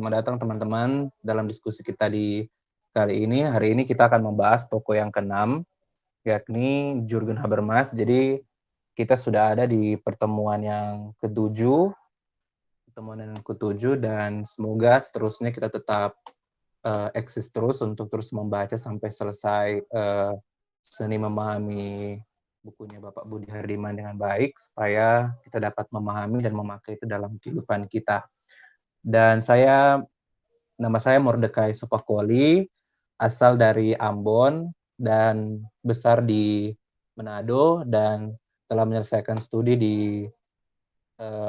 Selamat datang teman-teman dalam diskusi kita di kali ini. Hari ini kita akan membahas toko yang ke-6, yakni Jurgen Habermas. Jadi kita sudah ada di pertemuan yang ke-7, dan semoga seterusnya kita tetap eksis terus untuk terus membaca sampai selesai Seni Memahami bukunya Bapak Budi Hardiman dengan baik, supaya kita dapat memahami dan memakai itu dalam kehidupan kita. Dan nama saya Mordecai Sopakuali, asal dari Ambon dan besar di Manado, dan telah menyelesaikan studi di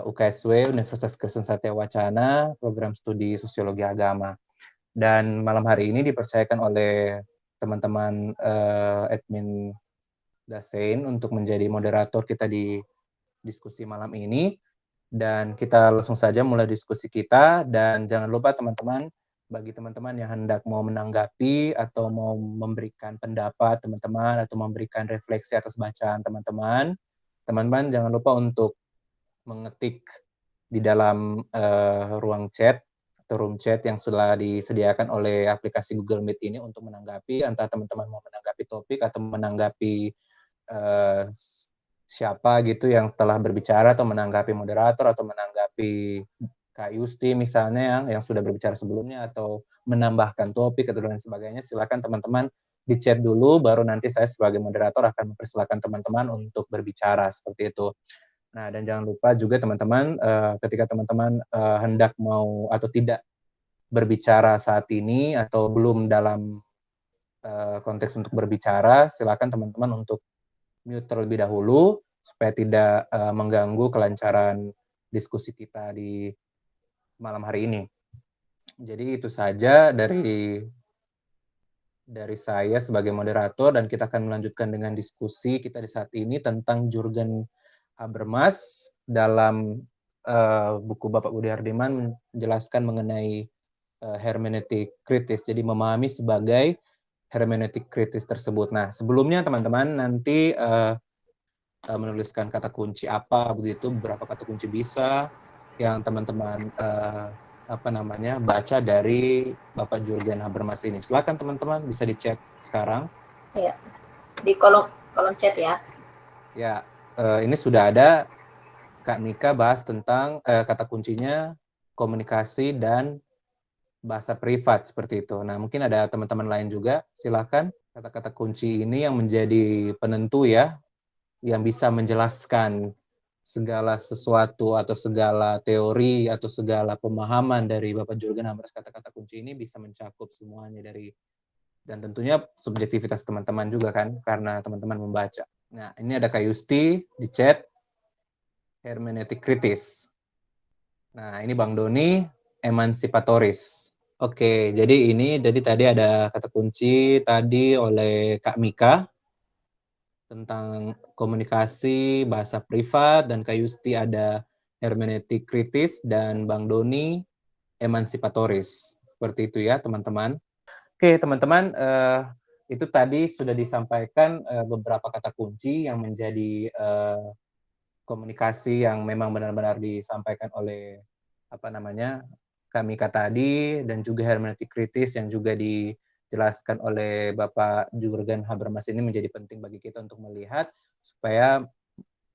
UKSW, Universitas Kristen Satya Wacana, program studi Sosiologi Agama. Dan malam hari ini dipercayakan oleh teman-teman admin Dasein untuk menjadi moderator kita di diskusi malam ini. Dan kita langsung saja mulai diskusi kita, dan jangan lupa teman-teman, bagi teman-teman yang hendak mau menanggapi atau mau memberikan pendapat teman-teman atau memberikan refleksi atas bacaan teman-teman jangan lupa untuk mengetik di dalam ruang chat atau room chat yang sudah disediakan oleh aplikasi Google Meet ini untuk menanggapi, entah teman-teman mau menanggapi topik atau menanggapi siapa gitu yang telah berbicara, atau menanggapi moderator, atau menanggapi Kak Yusti misalnya yang sudah berbicara sebelumnya, atau menambahkan topik atau lain sebagainya. Silakan teman-teman di chat dulu, baru nanti saya sebagai moderator akan mempersilakan teman-teman untuk berbicara seperti itu. Nah, dan jangan lupa juga teman-teman, ketika teman-teman hendak mau atau tidak berbicara saat ini atau belum dalam konteks untuk berbicara, silakan teman-teman untuk mute terlebih dahulu supaya tidak mengganggu kelancaran diskusi kita di malam hari ini. Jadi itu saja dari saya sebagai moderator, dan kita akan melanjutkan dengan diskusi kita di saat ini tentang Jurgen Habermas dalam buku Bapak Budi Hardiman menjelaskan mengenai hermeneutik kritis. Jadi memahami sebagai hermeneutik kritis tersebut. Nah, sebelumnya teman-teman nanti menuliskan kata kunci apa begitu, beberapa kata kunci bisa yang teman-teman baca dari Bapak Jurgen Habermas ini. Silakan teman-teman, bisa dicek sekarang. Ya, di kolom chat ya. Ya, ini sudah ada Kak Mika bahas tentang kata kuncinya komunikasi dan bahasa privat seperti itu. Nah, mungkin ada teman-teman lain juga, silakan. Kata-kata kunci ini yang menjadi penentu ya, yang bisa menjelaskan segala sesuatu atau segala teori atau segala pemahaman dari Bapak Jurgen Habermas. Kata-kata kunci ini bisa mencakup semuanya dan tentunya subjektivitas teman-teman juga kan, karena teman-teman membaca. Nah, ini ada Kak Yusti di chat, hermeneutik kritis. Nah, ini Bang Doni, emansipatoris. Oke, jadi tadi ada kata kunci tadi oleh Kak Mika tentang komunikasi, bahasa privat, dan Kak Yusti ada hermeneutik kritis, dan Bang Doni emansipatoris. Seperti itu ya, teman-teman. Oke, teman-teman, itu tadi sudah disampaikan beberapa kata kunci yang menjadi komunikasi yang memang benar-benar disampaikan oleh Kak Mika tadi, dan juga hermeneutik kritis yang juga dijelaskan oleh Bapak Jurgen Habermas ini menjadi penting bagi kita untuk melihat supaya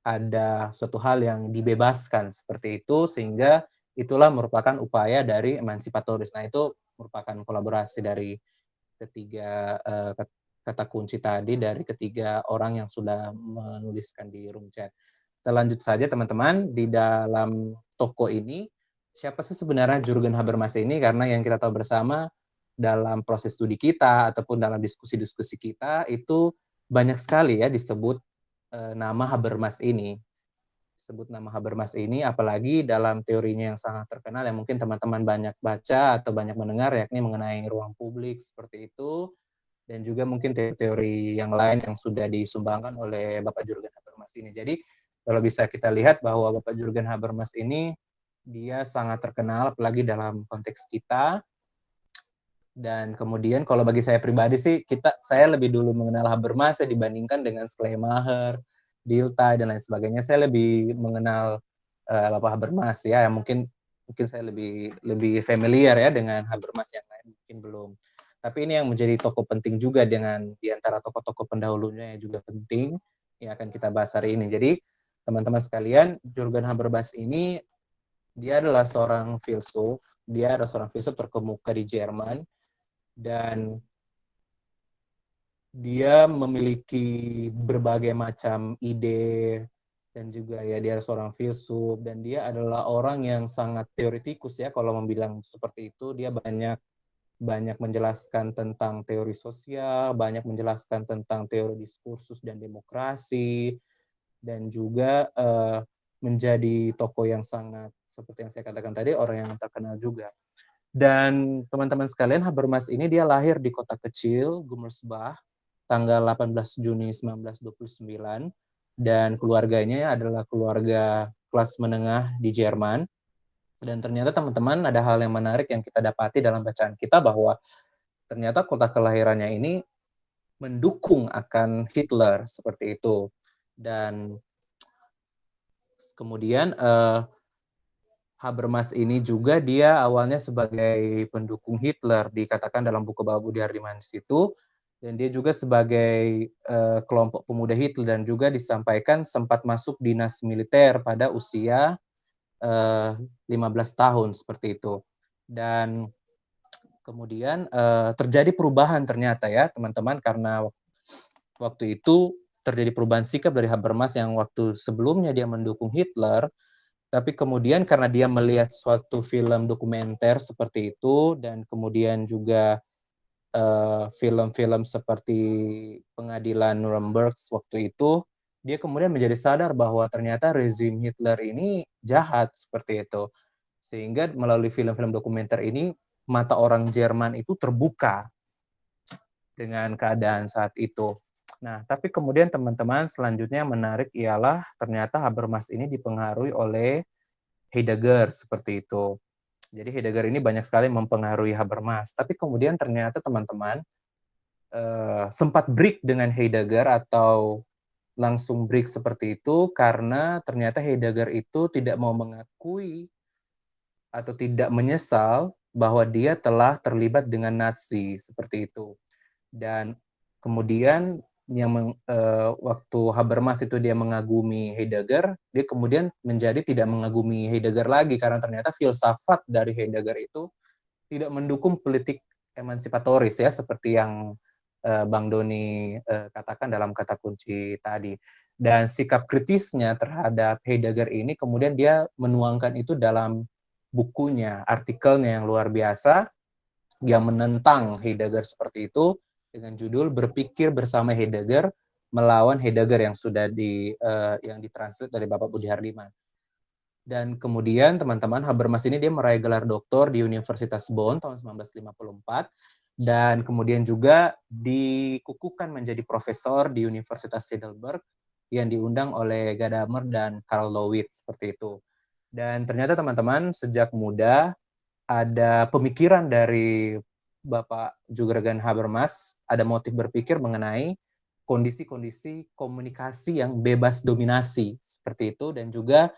ada suatu hal yang dibebaskan seperti itu, sehingga itulah merupakan upaya dari emansipatoris. Nah, itu merupakan kolaborasi dari ketiga kata kunci tadi dari ketiga orang yang sudah menuliskan di room chat. Kita lanjut saja teman-teman, di dalam toko ini siapa sih sebenarnya Jurgen Habermas ini, karena yang kita tahu bersama dalam proses studi kita ataupun dalam diskusi-diskusi kita itu banyak sekali ya disebut nama Habermas ini. Sebut nama Habermas ini, apalagi dalam teorinya yang sangat terkenal yang mungkin teman-teman banyak baca atau banyak mendengar, yakni mengenai ruang publik seperti itu, dan juga mungkin teori-teori yang lain yang sudah disumbangkan oleh Bapak Jurgen Habermas ini. Jadi kalau bisa kita lihat bahwa Bapak Jurgen Habermas ini dia sangat terkenal apalagi dalam konteks kita. Dan kemudian kalau bagi saya pribadi sih, saya lebih dulu mengenal Habermas dibandingkan dengan Schleiermacher, Dilthey dan lain sebagainya. Saya lebih mengenal Bapak Habermas ya, yang mungkin mungkin saya lebih familiar ya dengan Habermas, yang lain mungkin belum. Tapi ini yang menjadi tokoh penting juga dengan di antara tokoh-tokoh pendahulunya yang juga penting yang akan kita bahas hari ini. Jadi teman-teman sekalian, Jürgen Habermas ini dia adalah seorang filsuf, dia adalah seorang filsuf terkemuka di Jerman, dan dia memiliki berbagai macam ide, dan juga ya dia seorang filsuf, dan dia adalah orang yang sangat teoretikus ya, kalau membilang seperti itu. Dia banyak banyak menjelaskan tentang teori sosial, banyak menjelaskan tentang teori diskursus dan demokrasi, dan juga menjadi tokoh yang sangat, seperti yang saya katakan tadi, orang yang terkenal juga. Dan teman-teman sekalian, Habermas ini dia lahir di kota kecil Gummersbach tanggal 18 Juni 1929, dan keluarganya adalah keluarga kelas menengah di Jerman. Dan ternyata teman-teman, ada hal yang menarik yang kita dapati dalam bacaan kita, bahwa ternyata kota kelahirannya ini mendukung akan Hitler, seperti itu. Dan kemudian Habermas ini juga dia awalnya sebagai pendukung Hitler, dikatakan dalam buku Bapak Budi Hardiman itu, dan dia juga sebagai kelompok pemuda Hitler, dan juga disampaikan sempat masuk dinas militer pada usia 15 tahun, seperti itu. Dan kemudian terjadi perubahan ternyata ya teman-teman, karena waktu itu terjadi perubahan sikap dari Habermas yang waktu sebelumnya dia mendukung Hitler, tapi kemudian karena dia melihat suatu film dokumenter seperti itu, dan kemudian juga film-film seperti Pengadilan Nuremberg waktu itu, dia kemudian menjadi sadar bahwa ternyata rezim Hitler ini jahat, seperti itu. Sehingga melalui film-film dokumenter ini, mata orang Jerman itu terbuka dengan keadaan saat itu. Nah, tapi kemudian teman-teman, selanjutnya menarik ialah ternyata Habermas ini dipengaruhi oleh Heidegger, seperti itu. Jadi Heidegger ini banyak sekali mempengaruhi Habermas. Tapi kemudian ternyata teman-teman sempat break dengan Heidegger, atau langsung break seperti itu, karena ternyata Heidegger itu tidak mau mengakui atau tidak menyesal bahwa dia telah terlibat dengan Nazi, seperti itu. Dan kemudian waktu Habermas itu dia mengagumi Heidegger, dia kemudian menjadi tidak mengagumi Heidegger lagi, karena ternyata filsafat dari Heidegger itu tidak mendukung politik emansipatoris ya, seperti yang Bang Doni katakan dalam kata kunci tadi. Dan sikap kritisnya terhadap Heidegger ini kemudian dia menuangkan itu dalam bukunya, artikelnya yang luar biasa, yang menentang Heidegger seperti itu, dengan judul Berpikir Bersama Heidegger, Melawan Heidegger, yang sudah yang ditranslate dari Bapak Budi Hardiman. Dan kemudian teman-teman, Habermas ini dia meraih gelar doktor di Universitas Bonn tahun 1954, dan kemudian juga dikukuhkan menjadi profesor di Universitas Heidelberg yang diundang oleh Gadamer dan Karl Lewitz, seperti itu. Dan ternyata teman-teman, sejak muda ada pemikiran dari Bapak Jürgen Habermas, ada motif berpikir mengenai kondisi-kondisi komunikasi yang bebas dominasi, seperti itu, dan juga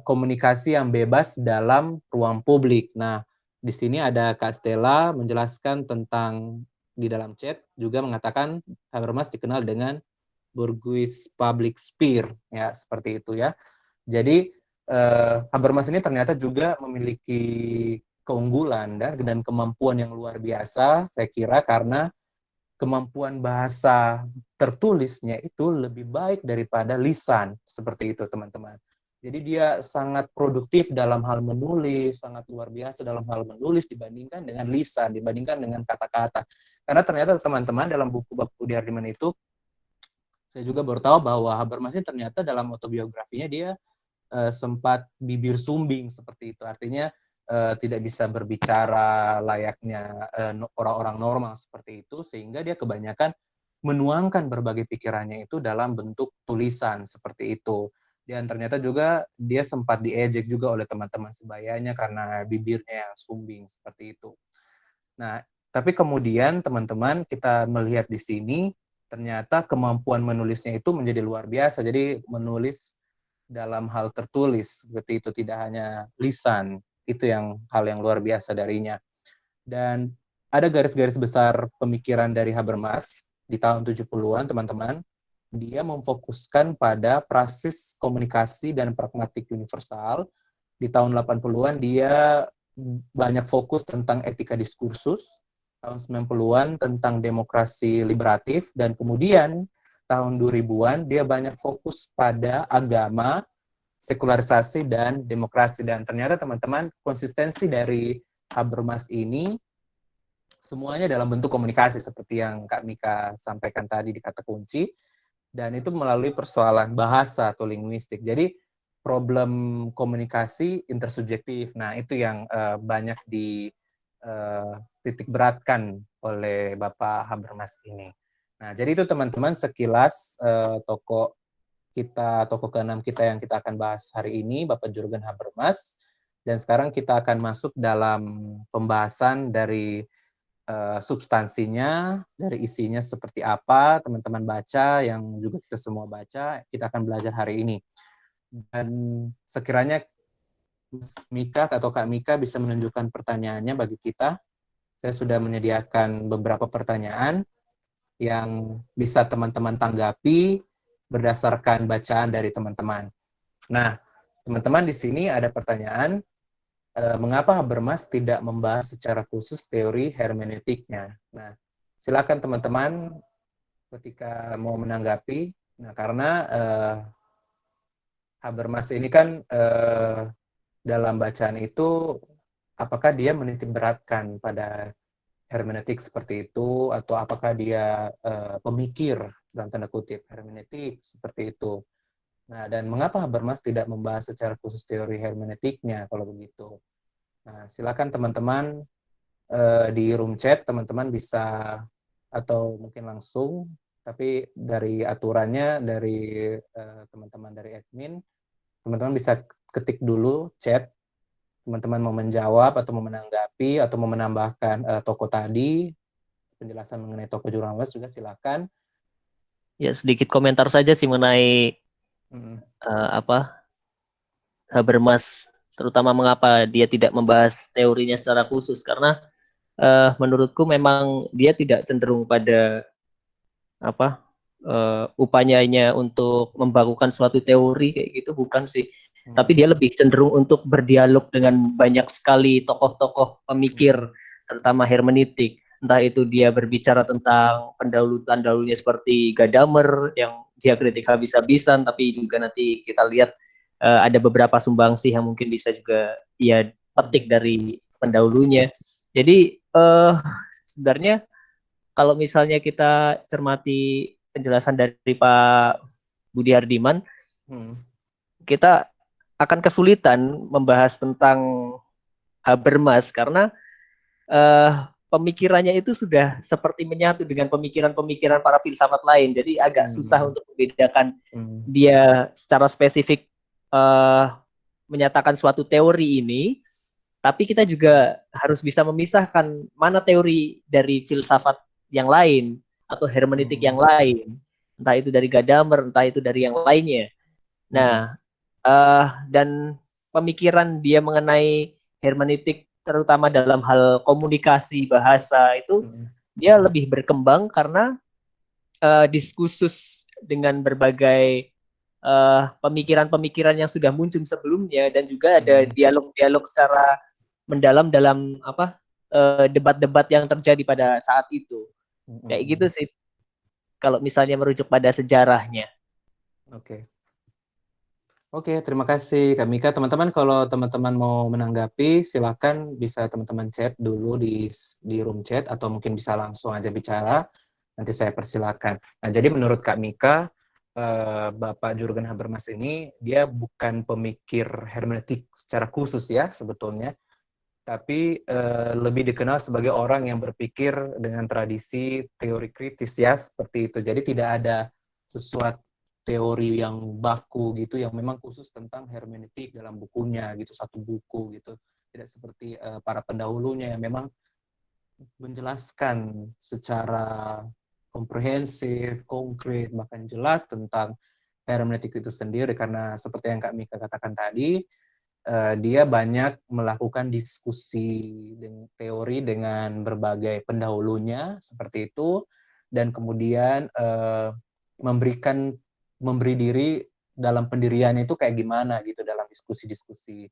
komunikasi yang bebas dalam ruang publik. Nah, di sini ada Kak Stella menjelaskan tentang, di dalam chat juga mengatakan Habermas dikenal dengan Bourgeois public sphere, ya seperti itu ya. Jadi Habermas ini ternyata juga memiliki keunggulan dan kemampuan yang luar biasa, saya kira, karena kemampuan bahasa tertulisnya itu lebih baik daripada lisan, seperti itu teman-teman. Jadi dia sangat produktif dalam hal menulis, sangat luar biasa dalam hal menulis dibandingkan dengan lisan, dibandingkan dengan kata-kata. Karena ternyata teman-teman, dalam buku Bapak Budi Hardiman itu, saya juga baru tahu bahwa Habermas ini ternyata dalam autobiografinya dia sempat bibir sumbing, seperti itu. Artinya tidak bisa berbicara layaknya orang-orang normal seperti itu, sehingga dia kebanyakan menuangkan berbagai pikirannya itu dalam bentuk tulisan, seperti itu. Dan ternyata juga dia sempat diejek juga oleh teman-teman sebayanya karena bibirnya yang sumbing, seperti itu. Nah, tapi kemudian teman-teman, kita melihat di sini ternyata kemampuan menulisnya itu menjadi luar biasa. Jadi menulis dalam hal tertulis, seperti itu, tidak hanya lisan. Itu yang hal yang luar biasa darinya. Dan ada garis-garis besar pemikiran dari Habermas di tahun 70-an, teman-teman. Dia memfokuskan pada prasis komunikasi dan pragmatik universal. Di tahun 80-an dia banyak fokus tentang etika diskursus, tahun 90-an tentang demokrasi liberatif, dan kemudian tahun 2000-an dia banyak fokus pada agama, sekularisasi, dan demokrasi. Dan ternyata teman-teman, konsistensi dari Habermas ini semuanya dalam bentuk komunikasi, seperti yang Kak Mika sampaikan tadi di kata kunci, dan itu melalui persoalan bahasa atau linguistik. Jadi problem komunikasi intersubjektif. Nah, itu yang banyak titik beratkan oleh Bapak Habermas ini. Nah, jadi itu teman-teman sekilas tokoh keenam kita yang kita akan bahas hari ini, Bapak Jürgen Habermas. Dan sekarang kita akan masuk dalam pembahasan dari substansinya, dari isinya seperti apa, teman-teman baca, yang juga kita semua baca, kita akan belajar hari ini. Dan sekiranya Mika atau Kak Mika bisa menunjukkan pertanyaannya bagi kita, saya sudah menyediakan beberapa pertanyaan yang bisa teman-teman tanggapi berdasarkan bacaan dari teman-teman. Nah, teman-teman di sini ada pertanyaan, mengapa Habermas tidak membahas secara khusus teori hermeneutiknya? Nah, silakan teman-teman ketika mau menanggapi. Nah, karena Habermas ini kan dalam bacaan itu, apakah dia menitik beratkan pada hermeneutik seperti itu, atau apakah dia pemikir dalam tanda kutip hermeneutik seperti itu. Nah, dan mengapa Habermas tidak membahas secara khusus teori hermeneutiknya kalau begitu? Nah, silakan teman-teman di room chat, teman-teman bisa, atau mungkin langsung, tapi dari aturannya, dari teman-teman dari admin, teman-teman bisa ketik dulu chat, teman-teman mau menjawab, atau mau menanggapi, atau mau menambahkan toko tadi, penjelasan mengenai toko jurnalis juga silakan. Ya, sedikit komentar saja sih mengenai apa Habermas, terutama mengapa dia tidak membahas teorinya secara khusus, karena menurutku memang dia tidak cenderung pada apa upayanya untuk membakukan suatu teori kayak gitu, bukan sih. Tapi dia lebih cenderung untuk berdialog dengan banyak sekali tokoh-tokoh pemikir terutama hermeneutik. Entah itu dia berbicara tentang pendahulu-pendahulunya seperti Gadamer yang dia kritik habis-habisan, tapi juga nanti kita lihat ada beberapa sumbangsih yang mungkin bisa juga ia petik dari pendahulunya. Jadi sebenarnya kalau misalnya kita cermati penjelasan dari Pak Budi Hardiman, kita akan kesulitan membahas tentang Habermas karena pemikirannya itu sudah seperti menyatu dengan pemikiran-pemikiran para filsafat lain. Jadi agak susah untuk membedakan dia secara spesifik menyatakan suatu teori ini, tapi kita juga harus bisa memisahkan mana teori dari filsafat yang lain atau hermeneutik yang lain, entah itu dari Gadamer, entah itu dari yang lainnya. Nah, dan pemikiran dia mengenai hermeneutik terutama dalam hal komunikasi bahasa itu dia lebih berkembang karena diskursus dengan berbagai pemikiran-pemikiran yang sudah muncul sebelumnya, dan juga ada dialog-dialog secara mendalam dalam debat-debat yang terjadi pada saat itu. Kayak gitu sih kalau misalnya merujuk pada sejarahnya. Oke, terima kasih Kak Mika. Teman-teman, kalau teman-teman mau menanggapi, silakan bisa teman-teman chat dulu di room chat, atau mungkin bisa langsung aja bicara, nanti saya persilakan. Nah, jadi menurut Kak Mika, Bapak Jürgen Habermas ini, dia bukan pemikir hermeneutik secara khusus ya sebetulnya, tapi lebih dikenal sebagai orang yang berpikir dengan tradisi teori kritis ya, seperti itu. Jadi tidak ada sesuatu teori yang baku gitu, yang memang khusus tentang hermeneutik dalam bukunya gitu, satu buku gitu. Tidak seperti para pendahulunya yang memang menjelaskan secara komprehensif, konkret, bahkan jelas tentang hermeneutik itu sendiri, karena seperti yang Kak Mika katakan tadi, dia banyak melakukan diskusi teori dengan berbagai pendahulunya seperti itu, dan kemudian memberi diri dalam pendiriannya itu kayak gimana gitu dalam diskusi-diskusi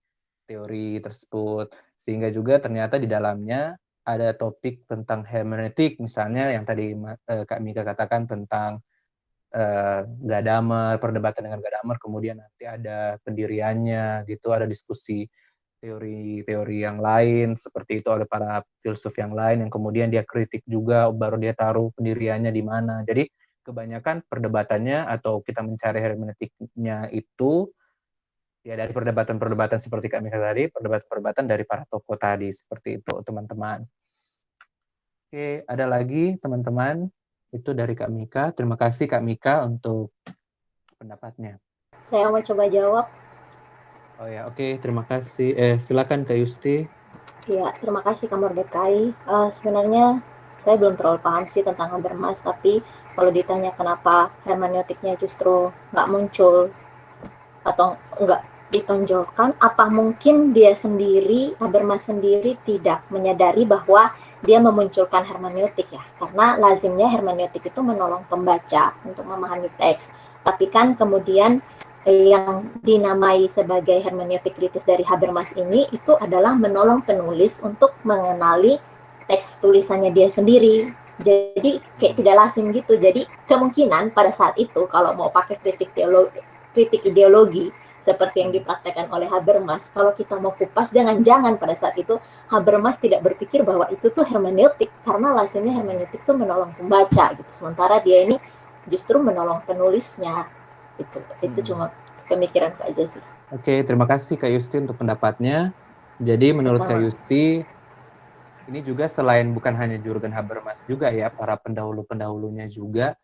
teori tersebut, sehingga juga ternyata di dalamnya ada topik tentang hermeneutik, misalnya yang tadi Kak Mika katakan tentang Gadamer, perdebatan dengan Gadamer, kemudian nanti ada pendiriannya gitu, ada diskusi teori-teori yang lain seperti itu oleh para filsuf yang lain yang kemudian dia kritik juga, baru dia taruh pendiriannya di mana. Jadi kebanyakan perdebatannya atau kita mencari hermeneutiknya itu ya dari perdebatan-perdebatan seperti Kak Mika tadi, perdebatan-perdebatan dari para tokoh tadi, seperti itu teman-teman. Oke, ada lagi teman-teman? Itu dari Kak Mika. Terima kasih Kak Mika untuk pendapatnya. Saya mau coba jawab. Oh ya, oke. Terima kasih. Silakan Kak Yusti. Ya, terima kasih Kak Mordekai. Sebenarnya saya belum terlalu paham sih tentang Habermas, tapi kalau ditanya kenapa hermeneutiknya justru nggak muncul atau nggak ditonjolkan, apa mungkin dia sendiri, Habermas sendiri tidak menyadari bahwa dia memunculkan hermeneutik ya, karena lazimnya hermeneutik itu menolong pembaca untuk memahami teks, tapi kan kemudian yang dinamai sebagai hermeneutik kritis dari Habermas ini itu adalah menolong penulis untuk mengenali teks tulisannya dia sendiri. Jadi kayak tidak lazim gitu. Jadi kemungkinan pada saat itu kalau mau pakai kritik ideologi seperti yang dipraktekkan oleh Habermas, kalau kita mau kupas, jangan-jangan pada saat itu Habermas tidak berpikir bahwa itu tuh hermeneutik, karena lazimnya hermeneutik itu menolong pembaca gitu. Sementara dia ini justru menolong penulisnya. Itu cuma pemikiran aja sih. Oke, terima kasih Kak Yusti untuk pendapatnya. Jadi menurut Kak Yusti, ini juga selain bukan hanya Jürgen Habermas juga ya, para pendahulu-pendahulunya juga,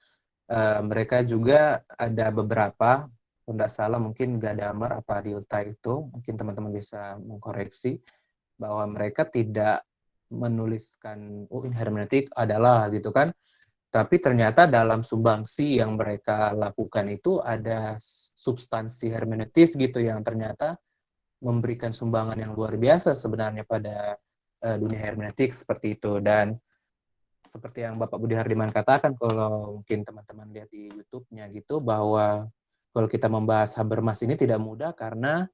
mereka juga ada beberapa, kalau tidak salah mungkin Gadamer apa Dilthey itu, mungkin teman-teman bisa mengkoreksi, bahwa mereka tidak menuliskan, oh ini hermeneutik adalah gitu kan, tapi ternyata dalam sumbangsi yang mereka lakukan itu ada substansi hermeneutis gitu yang ternyata memberikan sumbangan yang luar biasa sebenarnya pada dunia hermeneutik seperti itu. Dan seperti yang Bapak Budi Hardiman katakan, kalau mungkin teman-teman lihat di YouTube-nya gitu, bahwa kalau kita membahas Habermas ini tidak mudah karena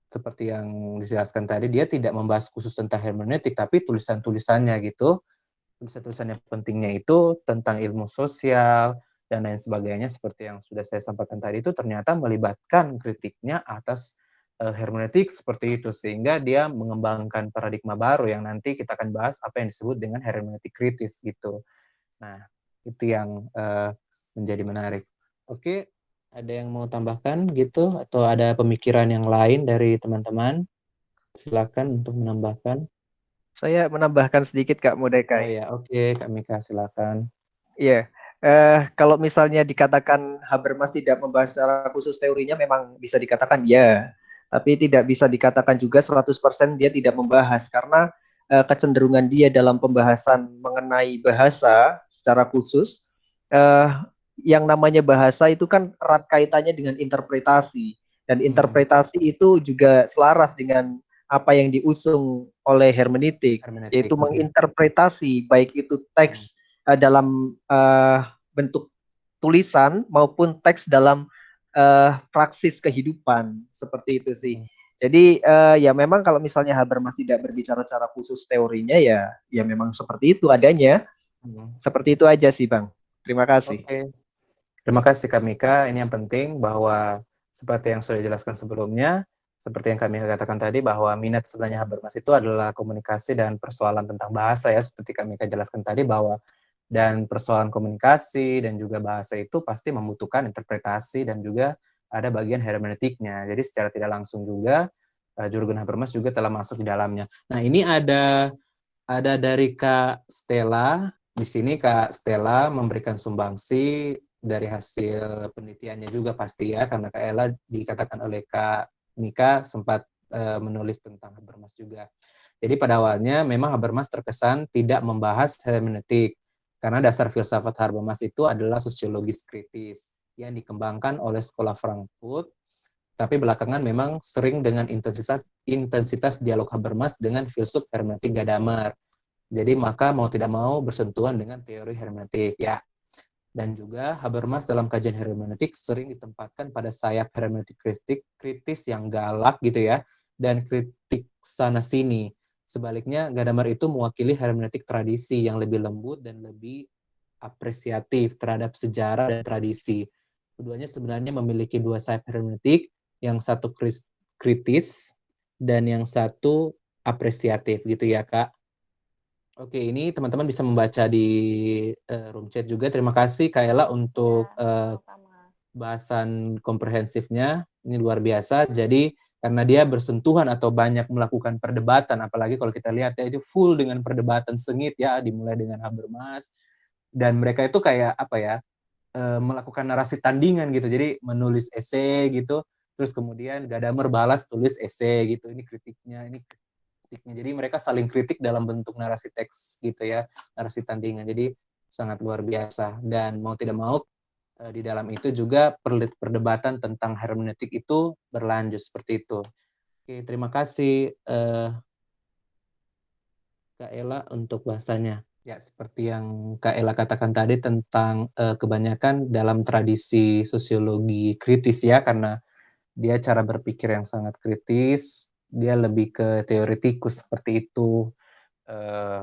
seperti yang dijelaskan tadi, dia tidak membahas khusus tentang hermeneutik, tapi tulisan-tulisannya gitu, tulisan-tulisan yang pentingnya itu tentang ilmu sosial dan lain sebagainya, seperti yang sudah saya sampaikan tadi, itu ternyata melibatkan kritiknya atas hermeneutik seperti itu, sehingga dia mengembangkan paradigma baru yang nanti kita akan bahas apa yang disebut dengan hermeneutik kritis gitu. Nah, itu yang menjadi menarik. Oke, ada yang mau tambahkan gitu atau ada pemikiran yang lain dari teman-teman? Silakan untuk menambahkan. Saya menambahkan sedikit Kak Mordekai. Oh ya, oke, Kak Mika silakan. Iya, kalau misalnya dikatakan Habermas tidak membahas secara khusus teorinya memang bisa dikatakan ya, tapi tidak bisa dikatakan juga 100% dia tidak membahas karena kecenderungan dia dalam pembahasan mengenai bahasa secara khusus, yang namanya bahasa itu kan erat kaitannya dengan interpretasi, dan interpretasi itu juga selaras dengan apa yang diusung oleh hermeneutik, yaitu menginterpretasi baik itu teks dalam bentuk tulisan maupun teks dalam praksis kehidupan, seperti itu sih. Jadi ya memang kalau misalnya Habermas tidak berbicara secara khusus teorinya ya memang seperti itu adanya. Seperti itu aja sih Bang. Terima kasih. Oke. Terima kasih Kak Mika. Ini yang penting bahwa seperti yang sudah dijelaskan sebelumnya, seperti yang kami katakan tadi, bahwa minat sebenarnya Habermas itu adalah komunikasi dan persoalan tentang bahasa ya, seperti kami jelaskan tadi, bahwa dan persoalan komunikasi dan juga bahasa itu pasti membutuhkan interpretasi dan juga ada bagian hermeneutiknya. Jadi secara tidak langsung juga Jürgen Habermas juga telah masuk di dalamnya. Nah, ini ada dari Kak Stella. Di sini Kak Stella memberikan sumbangsi dari hasil penelitiannya juga pasti ya, karena Kak Ella dikatakan oleh Kak Mika sempat menulis tentang Habermas juga. Jadi pada awalnya memang Habermas terkesan tidak membahas hermeneutik, karena dasar filsafat Habermas itu adalah sosiologis kritis. yang dikembangkan oleh sekolah Frankfurt, tapi belakangan memang sering dengan intensitas dialog Habermas dengan filsuf hermeneutik Gadamer. Jadi maka mau tidak mau bersentuhan dengan teori hermeneutik ya. Dan juga Habermas dalam kajian hermeneutik sering ditempatkan pada sayap hermeneutik kritis yang galak gitu ya, dan kritik sana-sini. Sebaliknya, Gadamer itu mewakili hermeneutik tradisi yang lebih lembut dan lebih apresiatif terhadap sejarah dan tradisi. Keduanya sebenarnya memiliki dua sayap hermeneutik, yang satu kritis dan yang satu apresiatif gitu ya, Kak. Oke, ini teman-teman bisa membaca di room chat juga. Terima kasih Kak Ella untuk bahasan komprehensifnya. Ini luar biasa. Jadi karena dia bersentuhan atau banyak melakukan perdebatan, apalagi kalau kita lihat ya itu full dengan perdebatan sengit ya, dimulai dengan Habermas, dan mereka itu kayak apa ya, melakukan narasi tandingan gitu. Jadi menulis esai gitu, terus kemudian Gadamer balas tulis esai gitu. Ini kritiknya, ini kritiknya. Jadi mereka saling kritik dalam bentuk narasi teks gitu ya, narasi tandingan. Jadi sangat luar biasa. Dan mau tidak mau di dalam itu juga perdebatan tentang hermeneutik itu berlanjut seperti itu. Oke, terima kasih Kak Ella untuk bahasanya. Ya, seperti yang Kak Ella katakan tadi tentang kebanyakan dalam tradisi sosiologi kritis ya, karena dia cara berpikir yang sangat kritis, dia lebih ke teoretikus seperti itu,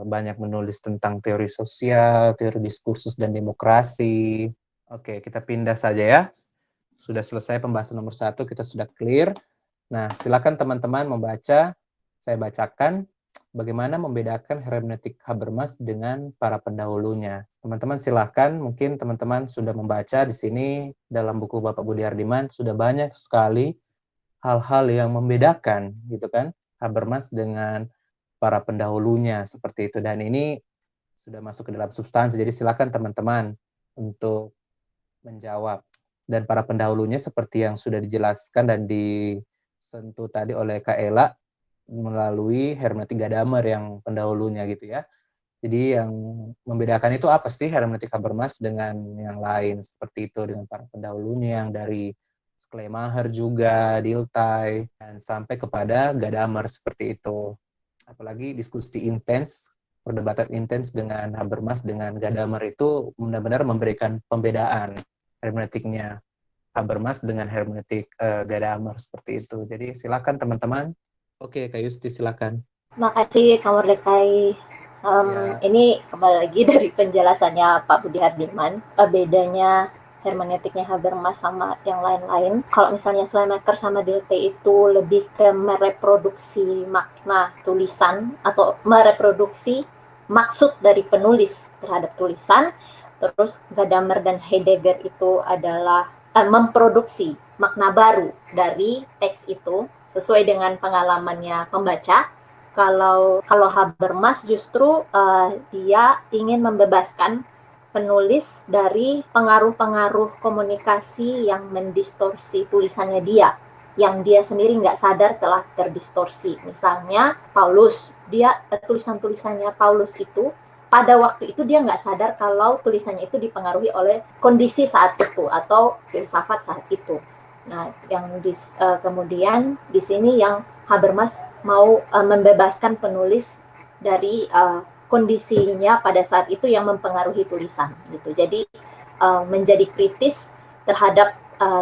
banyak menulis tentang teori sosial, teori diskursus dan demokrasi. Oke, kita pindah saja ya. Sudah selesai pembahasan nomor 1, kita sudah clear. Nah, silakan teman-teman membaca. Saya bacakan bagaimana membedakan hermeneutik Habermas dengan para pendahulunya. Teman-teman silakan, mungkin teman-teman sudah membaca di sini dalam buku Bapak Budi Hardiman, sudah banyak sekali hal-hal yang membedakan gitu kan Habermas dengan para pendahulunya seperti itu, dan ini sudah masuk ke dalam substansi, jadi silakan teman-teman untuk menjawab. Dan para pendahulunya seperti yang sudah dijelaskan dan disentuh tadi oleh Kak Ella melalui hermeneutik Gadamer yang pendahulunya gitu ya. Jadi yang membedakan itu apa sih hermeneutik Habermas dengan yang lain seperti itu, dengan para pendahulunya yang dari Schleiermacher juga, Dilthey, dan sampai kepada Gadamer seperti itu. Apalagi diskusi intens, perdebatan intens dengan Habermas dengan Gadamer itu benar-benar memberikan pembedaan hermeneutiknya Habermas dengan hermeneutik Gadamer seperti itu. Jadi silakan teman-teman. Oke, Kak Yusti silakan. Makasih Kak Mordecai. Ini kembali lagi dari penjelasannya Pak Budi Hardiman, bedanya hermeneutiknya Habermas sama yang lain-lain. Kalau misalnya Schleiermacher sama Dilthey itu lebih ke mereproduksi makna tulisan atau mereproduksi maksud dari penulis terhadap tulisan. Terus Gadamer dan Heidegger itu adalah memproduksi makna baru dari teks itu sesuai dengan pengalamannya pembaca. Kalau Habermas justru dia ingin membebaskan penulis dari pengaruh-pengaruh komunikasi yang mendistorsi tulisannya dia, yang dia sendiri nggak sadar telah terdistorsi. Misalnya Paulus, dia tulisan-tulisannya Paulus itu pada waktu itu dia nggak sadar kalau tulisannya itu dipengaruhi oleh kondisi saat itu atau filsafat saat itu. Nah, yang kemudian di sini yang Habermas mau membebaskan penulis dari kondisinya pada saat itu yang mempengaruhi tulisan gitu. Jadi menjadi kritis terhadap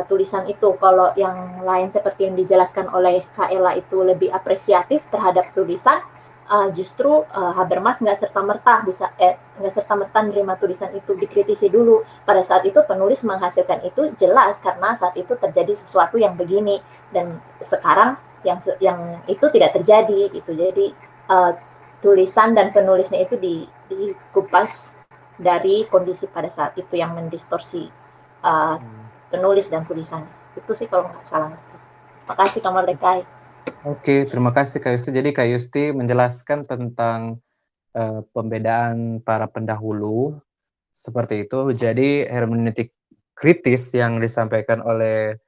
tulisan itu. Kalau yang lain seperti yang dijelaskan oleh Kak Ella itu lebih apresiatif terhadap tulisan, justru Habermas nggak serta-merta menerima tulisan itu, dikritisi dulu. Pada saat itu penulis menghasilkan itu jelas karena saat itu terjadi sesuatu yang begini, dan sekarang yang itu tidak terjadi gitu. Jadi tulisan dan penulisnya itu dikupas dari kondisi pada saat itu yang mendistorsi penulis dan tulisan. Itu sih kalau nggak salah. Makasih Kak Mordecai. Oke, terima kasih Kak Yusti. Jadi Kak Yusti menjelaskan tentang pembedaan para pendahulu seperti itu. Jadi hermeneutik kritis yang disampaikan oleh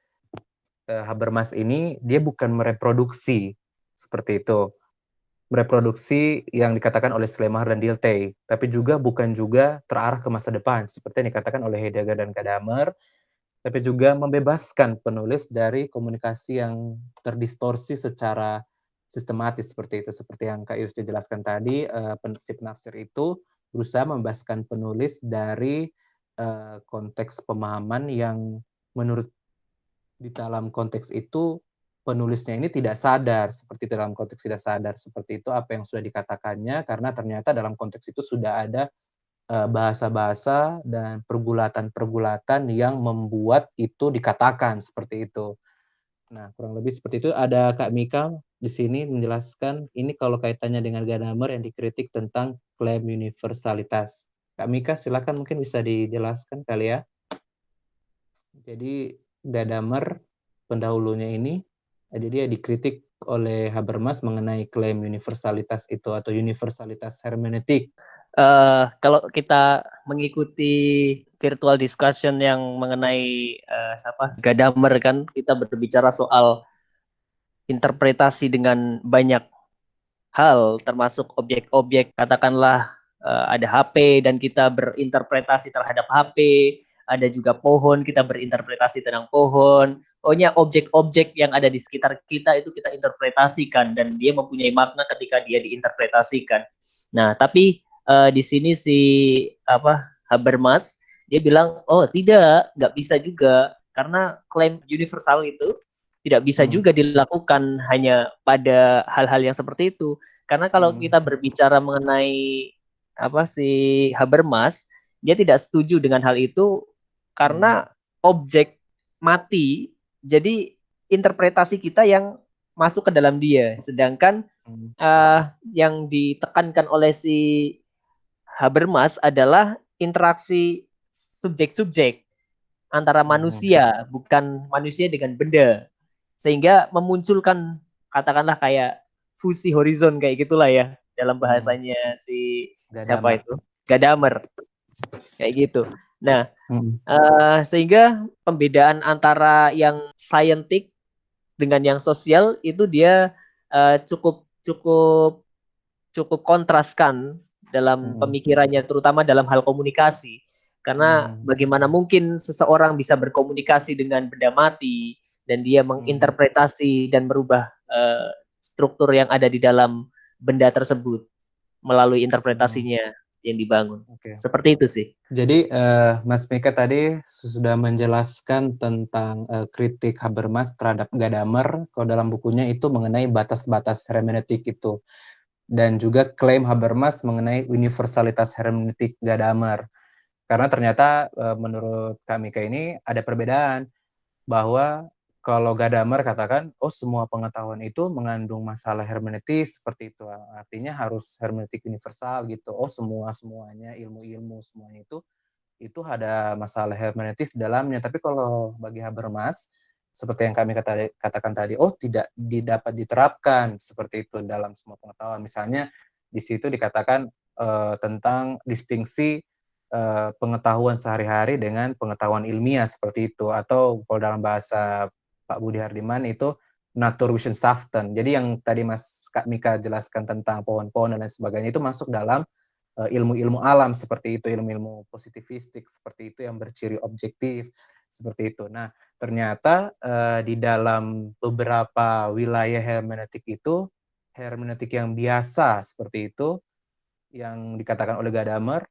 Habermas ini dia bukan mereproduksi seperti itu. Mereproduksi yang dikatakan oleh Schleiermacher dan Dilthey, tapi juga bukan juga terarah ke masa depan seperti yang dikatakan oleh Heidegger dan Gadamer, tapi juga membebaskan penulis dari komunikasi yang terdistorsi secara sistematis seperti itu. Seperti yang Kak Yusri jelaskan tadi, si penafsir itu berusaha membebaskan penulis dari konteks pemahaman yang menurut di dalam konteks itu penulisnya ini tidak sadar, seperti dalam konteks tidak sadar seperti itu apa yang sudah dikatakannya, karena ternyata dalam konteks itu sudah ada bahasa-bahasa dan pergulatan-pergulatan yang membuat itu dikatakan seperti itu. Nah, kurang lebih seperti itu. Ada Kak Mika di sini menjelaskan ini kalau kaitannya dengan Gadamer yang dikritik tentang klaim universalitas. Kak Mika, silakan mungkin bisa dijelaskan kali ya. Jadi Gadamer pendahulunya ini, jadi dia dikritik oleh Habermas mengenai klaim universalitas itu atau universalitas hermeneutik. Kalau kita mengikuti virtual discussion yang mengenai Gadamer kan, kita berbicara soal interpretasi dengan banyak hal, termasuk objek-objek, katakanlah ada HP dan kita berinterpretasi terhadap HP, ada juga pohon, kita berinterpretasi tentang pohon. Pokoknya objek-objek yang ada di sekitar kita itu kita interpretasikan dan dia mempunyai makna ketika dia diinterpretasikan. Nah, tapi di sini si Habermas dia bilang, oh tidak, nggak bisa juga karena klaim universal itu tidak bisa juga dilakukan hanya pada hal-hal yang seperti itu. Karena kalau kita berbicara mengenai si Habermas, dia tidak setuju dengan hal itu karena objek mati, jadi interpretasi kita yang masuk ke dalam dia. Sedangkan yang ditekankan oleh si Habermas adalah interaksi subjek-subjek antara manusia, bukan manusia dengan benda. Sehingga memunculkan katakanlah kayak fusi horizon kayak gitulah ya dalam bahasanya si Gadamer. Siapa itu? Gadamer. Kayak gitu. Nah, sehingga pembedaan antara yang scientific dengan yang sosial itu dia cukup kontraskan dalam pemikirannya, terutama dalam hal komunikasi. Karena bagaimana mungkin seseorang bisa berkomunikasi dengan benda mati dan dia menginterpretasi dan merubah struktur yang ada di dalam benda tersebut melalui interpretasinya yang dibangun. Seperti itu sih. Jadi Mas Mika tadi sudah menjelaskan tentang kritik Habermas terhadap Gadamer kalau dalam bukunya itu mengenai batas-batas hermeneutik itu. Dan juga klaim Habermas mengenai universalitas hermeneutik Gadamer. Karena ternyata menurut Kak Mika ini ada perbedaan bahwa kalau Gadamer katakan, oh semua pengetahuan itu mengandung masalah hermeneutis seperti itu. Artinya harus hermeneutik universal gitu. Oh semuanya ilmu-ilmu semuanya itu ada masalah hermeneutis di dalamnya. Tapi kalau bagi Habermas, seperti yang kami katakan tadi, oh tidak dapat diterapkan seperti itu dalam semua pengetahuan. Misalnya di situ dikatakan tentang distingsi pengetahuan sehari-hari dengan pengetahuan ilmiah seperti itu, atau kalau dalam bahasa Pak Budi Hardiman itu Naturwissenschaften. Jadi yang tadi Kak Mika jelaskan tentang pohon-pohon dan lain sebagainya itu masuk dalam ilmu-ilmu alam seperti itu, ilmu-ilmu positivistik seperti itu yang berciri objektif seperti itu. Nah, ternyata di dalam beberapa wilayah hermeneutik itu, hermeneutik yang biasa seperti itu, yang dikatakan oleh Gadamer,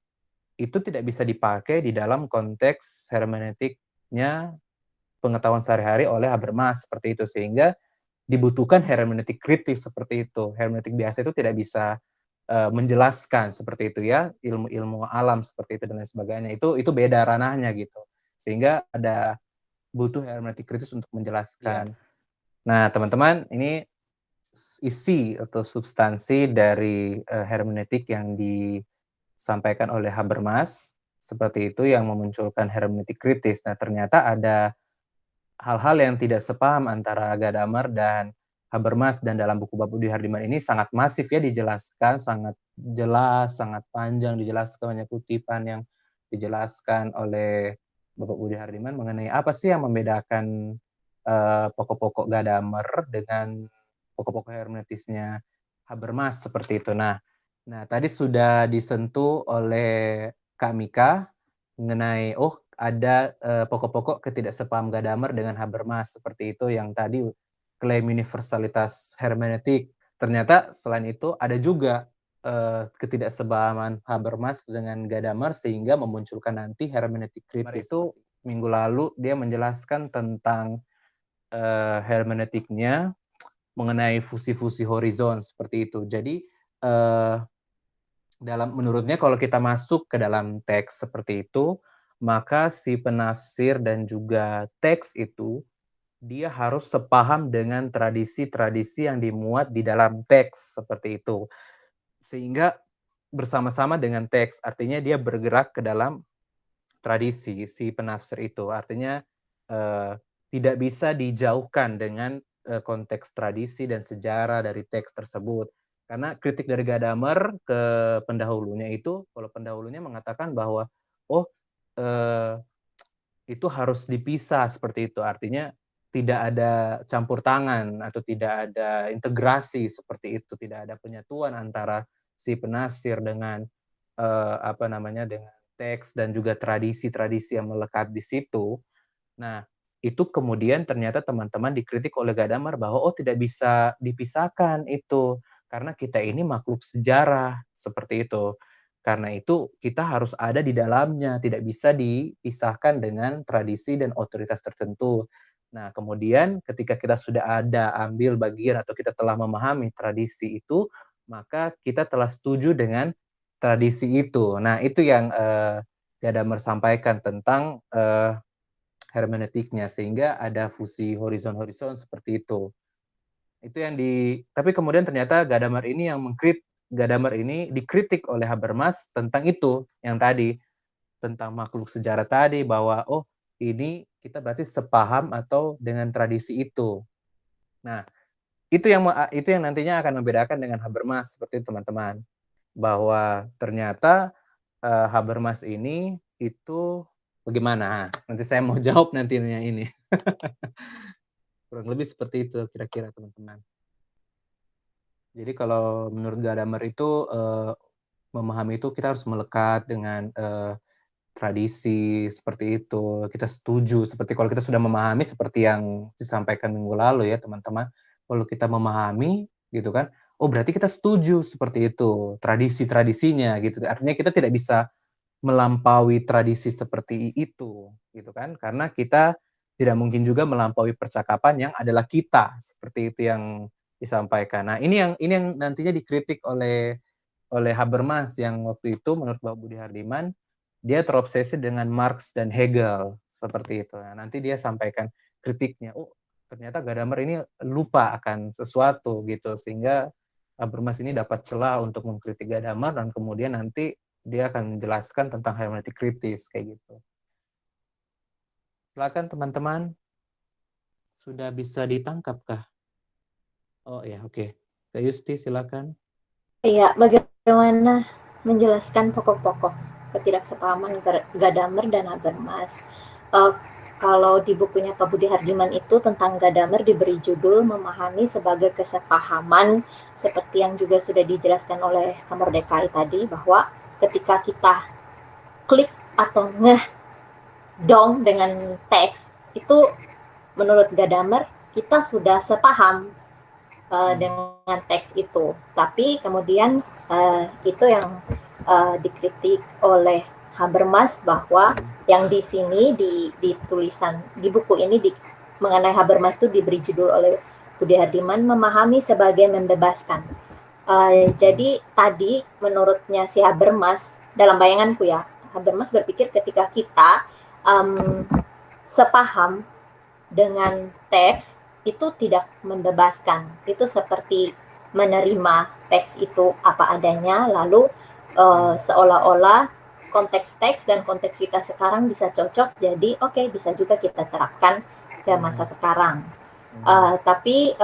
itu tidak bisa dipakai di dalam konteks hermeneutiknya pengetahuan sehari-hari oleh Habermas seperti itu, sehingga dibutuhkan hermeneutik kritis seperti itu. Hermeneutik biasa itu tidak bisa menjelaskan seperti itu ya, ilmu-ilmu alam seperti itu dan lain sebagainya. Itu beda ranahnya gitu. Sehingga ada butuh hermeneutik kritis untuk menjelaskan. Nah, teman-teman, ini isi atau substansi dari hermeneutik yang disampaikan oleh Habermas seperti itu yang memunculkan hermeneutik kritis. Nah, ternyata ada hal-hal yang tidak sepaham antara Gadamer dan Habermas, dan dalam buku Bapak Budi Hardiman ini sangat masif ya dijelaskan, sangat jelas, sangat panjang dijelaskan, banyak kutipan yang dijelaskan oleh Bapak Budi Hardiman mengenai apa sih yang membedakan pokok-pokok Gadamer dengan pokok-pokok hermeneutisnya Habermas seperti itu. Nah, tadi sudah disentuh oleh Kak Mika mengenai ada pokok-pokok ketidaksepahaman Gadamer dengan Habermas, seperti itu yang tadi klaim universalitas hermeneutik. Ternyata selain itu ada juga ketidaksepahaman Habermas dengan Gadamer sehingga memunculkan nanti hermeneutik kritis. Itu minggu lalu dia menjelaskan tentang hermeneutiknya mengenai fusi-fusi horizon seperti itu. Jadi menurutnya kalau kita masuk ke dalam teks seperti itu, maka si penafsir dan juga teks itu dia harus sepaham dengan tradisi-tradisi yang dimuat di dalam teks seperti itu. Sehingga bersama-sama dengan teks, artinya dia bergerak ke dalam tradisi si penafsir itu. Artinya tidak bisa dijauhkan dengan konteks tradisi dan sejarah dari teks tersebut. Karena kritik dari Gadamer ke pendahulunya itu, kalau pendahulunya mengatakan bahwa itu harus dipisah seperti itu. Artinya tidak ada campur tangan atau tidak ada integrasi seperti itu, tidak ada penyatuan antara si penafsir dengan dengan teks dan juga tradisi-tradisi yang melekat di situ. Nah, itu kemudian ternyata teman-teman dikritik oleh Gadamer bahwa tidak bisa dipisahkan itu karena kita ini makhluk sejarah seperti itu. Karena itu kita harus ada di dalamnya, tidak bisa dipisahkan dengan tradisi dan otoritas tertentu. Nah, kemudian ketika kita sudah ada ambil bagian atau kita telah memahami tradisi itu, maka kita telah setuju dengan tradisi itu. Nah, itu yang Gadamer sampaikan tentang hermeneutiknya, sehingga ada fusi horizon-horizon seperti itu. Itu yang tapi kemudian ternyata Gadamer ini dikritik oleh Habermas tentang itu, yang tadi, tentang makhluk sejarah tadi, bahwa ini kita berarti sepaham atau dengan tradisi itu. Nah, itu yang nantinya akan membedakan dengan Habermas, seperti itu teman-teman. Bahwa ternyata Habermas ini itu bagaimana? Nanti saya mau jawab nantinya ini. Kurang lebih seperti itu kira-kira teman-teman. Jadi kalau menurut Gadamer itu memahami itu kita harus melekat dengan tradisi seperti itu. Kita setuju seperti kalau kita sudah memahami seperti yang disampaikan minggu lalu ya teman-teman. Kalau kita memahami gitu kan, berarti kita setuju seperti itu tradisi-tradisinya gitu. Artinya kita tidak bisa melampaui tradisi seperti itu gitu kan, karena kita tidak mungkin juga melampaui percakapan yang adalah kita, seperti itu yang disampaikan. Nah, ini yang nantinya dikritik oleh Habermas yang waktu itu menurut Pak Budi Hardiman dia terobsesi dengan Marx dan Hegel seperti itu. Nah, nanti dia sampaikan kritiknya. Ternyata Gadamer ini lupa akan sesuatu gitu, sehingga Habermas ini dapat celah untuk mengkritik Gadamer dan kemudian nanti dia akan menjelaskan tentang hermeneutik kritis kayak gitu. Silakan teman-teman. Sudah bisa ditangkapkah? Oh ya, oke. Kak Yusti silakan. Iya, bagaimana menjelaskan pokok-pokok ketidaksepahaman Gadamer dan Habermas. Kalau di bukunya Pak Budi Hardiman itu tentang Gadamer diberi judul memahami sebagai kesepahaman, seperti yang juga sudah dijelaskan oleh Kamardekai tadi, bahwa ketika kita klik atau dong dengan teks, itu menurut Gadamer kita sudah sepaham dengan teks itu. Tapi kemudian itu yang dikritik oleh Habermas, bahwa yang di sini di tulisan di buku ini mengenai Habermas itu diberi judul oleh Budi Hardiman memahami sebagai membebaskan. Jadi tadi menurutnya si Habermas, dalam bayanganku ya, Habermas berpikir ketika kita sepaham dengan teks itu tidak membebaskan, itu seperti menerima teks itu apa adanya, lalu seolah-olah konteks teks dan konteks kita sekarang bisa cocok, jadi bisa juga kita terapkan ke masa sekarang. Tapi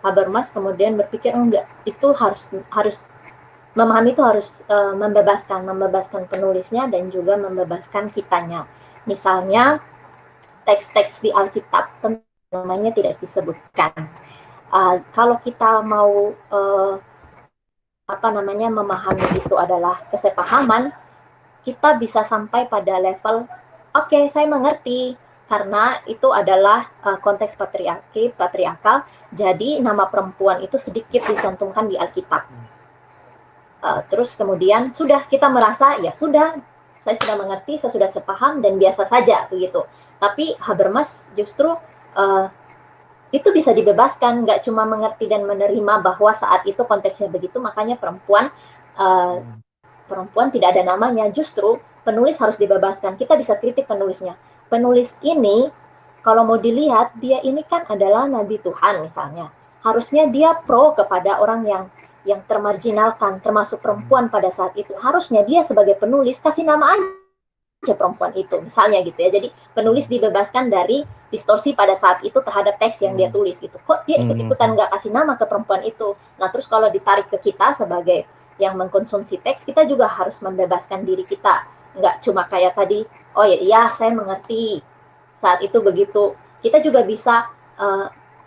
Habermas kemudian berpikir enggak, itu harus memahami itu harus membebaskan penulisnya dan juga membebaskan kitanya. Misalnya teks-teks di Alkitab namanya tidak disebutkan. Kalau kita mau memahami itu adalah kesepahaman, kita bisa sampai pada level Oke, saya mengerti. Karena itu adalah konteks patriarkal, jadi nama perempuan itu sedikit dicantumkan di Alkitab. Terus kemudian sudah kita merasa, ya sudah, saya sudah mengerti, saya sudah sepaham, dan biasa saja begitu. Tapi Habermas justru itu bisa dibebaskan, nggak cuma mengerti dan menerima bahwa saat itu konteksnya begitu, makanya perempuan tidak ada namanya. Justru penulis harus dibebaskan. Kita bisa kritik penulisnya. Penulis ini, kalau mau dilihat, dia ini kan adalah nabi Tuhan misalnya. Harusnya dia pro kepada orang yang termarginalkan, termasuk perempuan pada saat itu. Harusnya dia sebagai penulis kasih nama aja perempuan itu, misalnya gitu ya. Jadi penulis dibebaskan dari distorsi pada saat itu terhadap teks yang dia tulis gitu. Kok dia ikut-ikutan nggak kasih nama ke perempuan itu? Nah, terus kalau ditarik ke kita sebagai yang mengkonsumsi teks, kita juga harus membebaskan diri kita. Nggak cuma kayak tadi, oh ya iya saya mengerti saat itu begitu. Kita juga bisa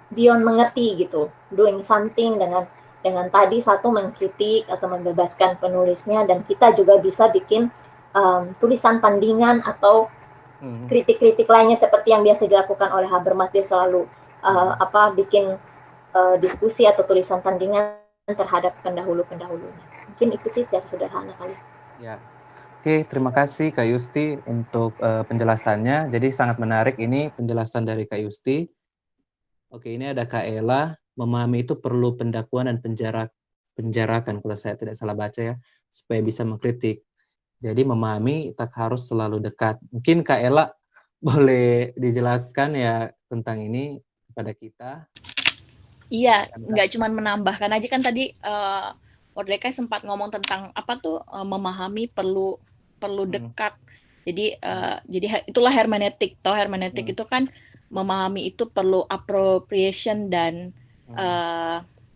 beyond mengerti gitu, doing something dengan tadi satu mengkritik atau membebaskan penulisnya, dan kita juga bisa bikin tulisan tandingan atau kritik-kritik lainnya seperti yang biasa dilakukan oleh Habermas. Dia selalu bikin diskusi atau tulisan tandingan terhadap pendahulu-pendahulunya. Mungkin itu sih secara sederhana kali. Ya. Oke, terima kasih Kak Yusti untuk penjelasannya. Jadi sangat menarik ini penjelasan dari Kak Yusti. Oke, ini ada Kak Ella. Memahami itu perlu pendakwaan dan penjarakan, kalau saya tidak salah baca ya, supaya bisa mengkritik. Jadi memahami tak harus selalu dekat. Mungkin Kak Ella boleh dijelaskan ya tentang ini kepada kita. Iya, nggak cuma menambahkan aja kan tadi Mordecai sempat ngomong tentang apa tuh memahami perlu dekat. Jadi itulah hermeneutik. Tahu hermeneutik itu kan memahami itu perlu appropriation dan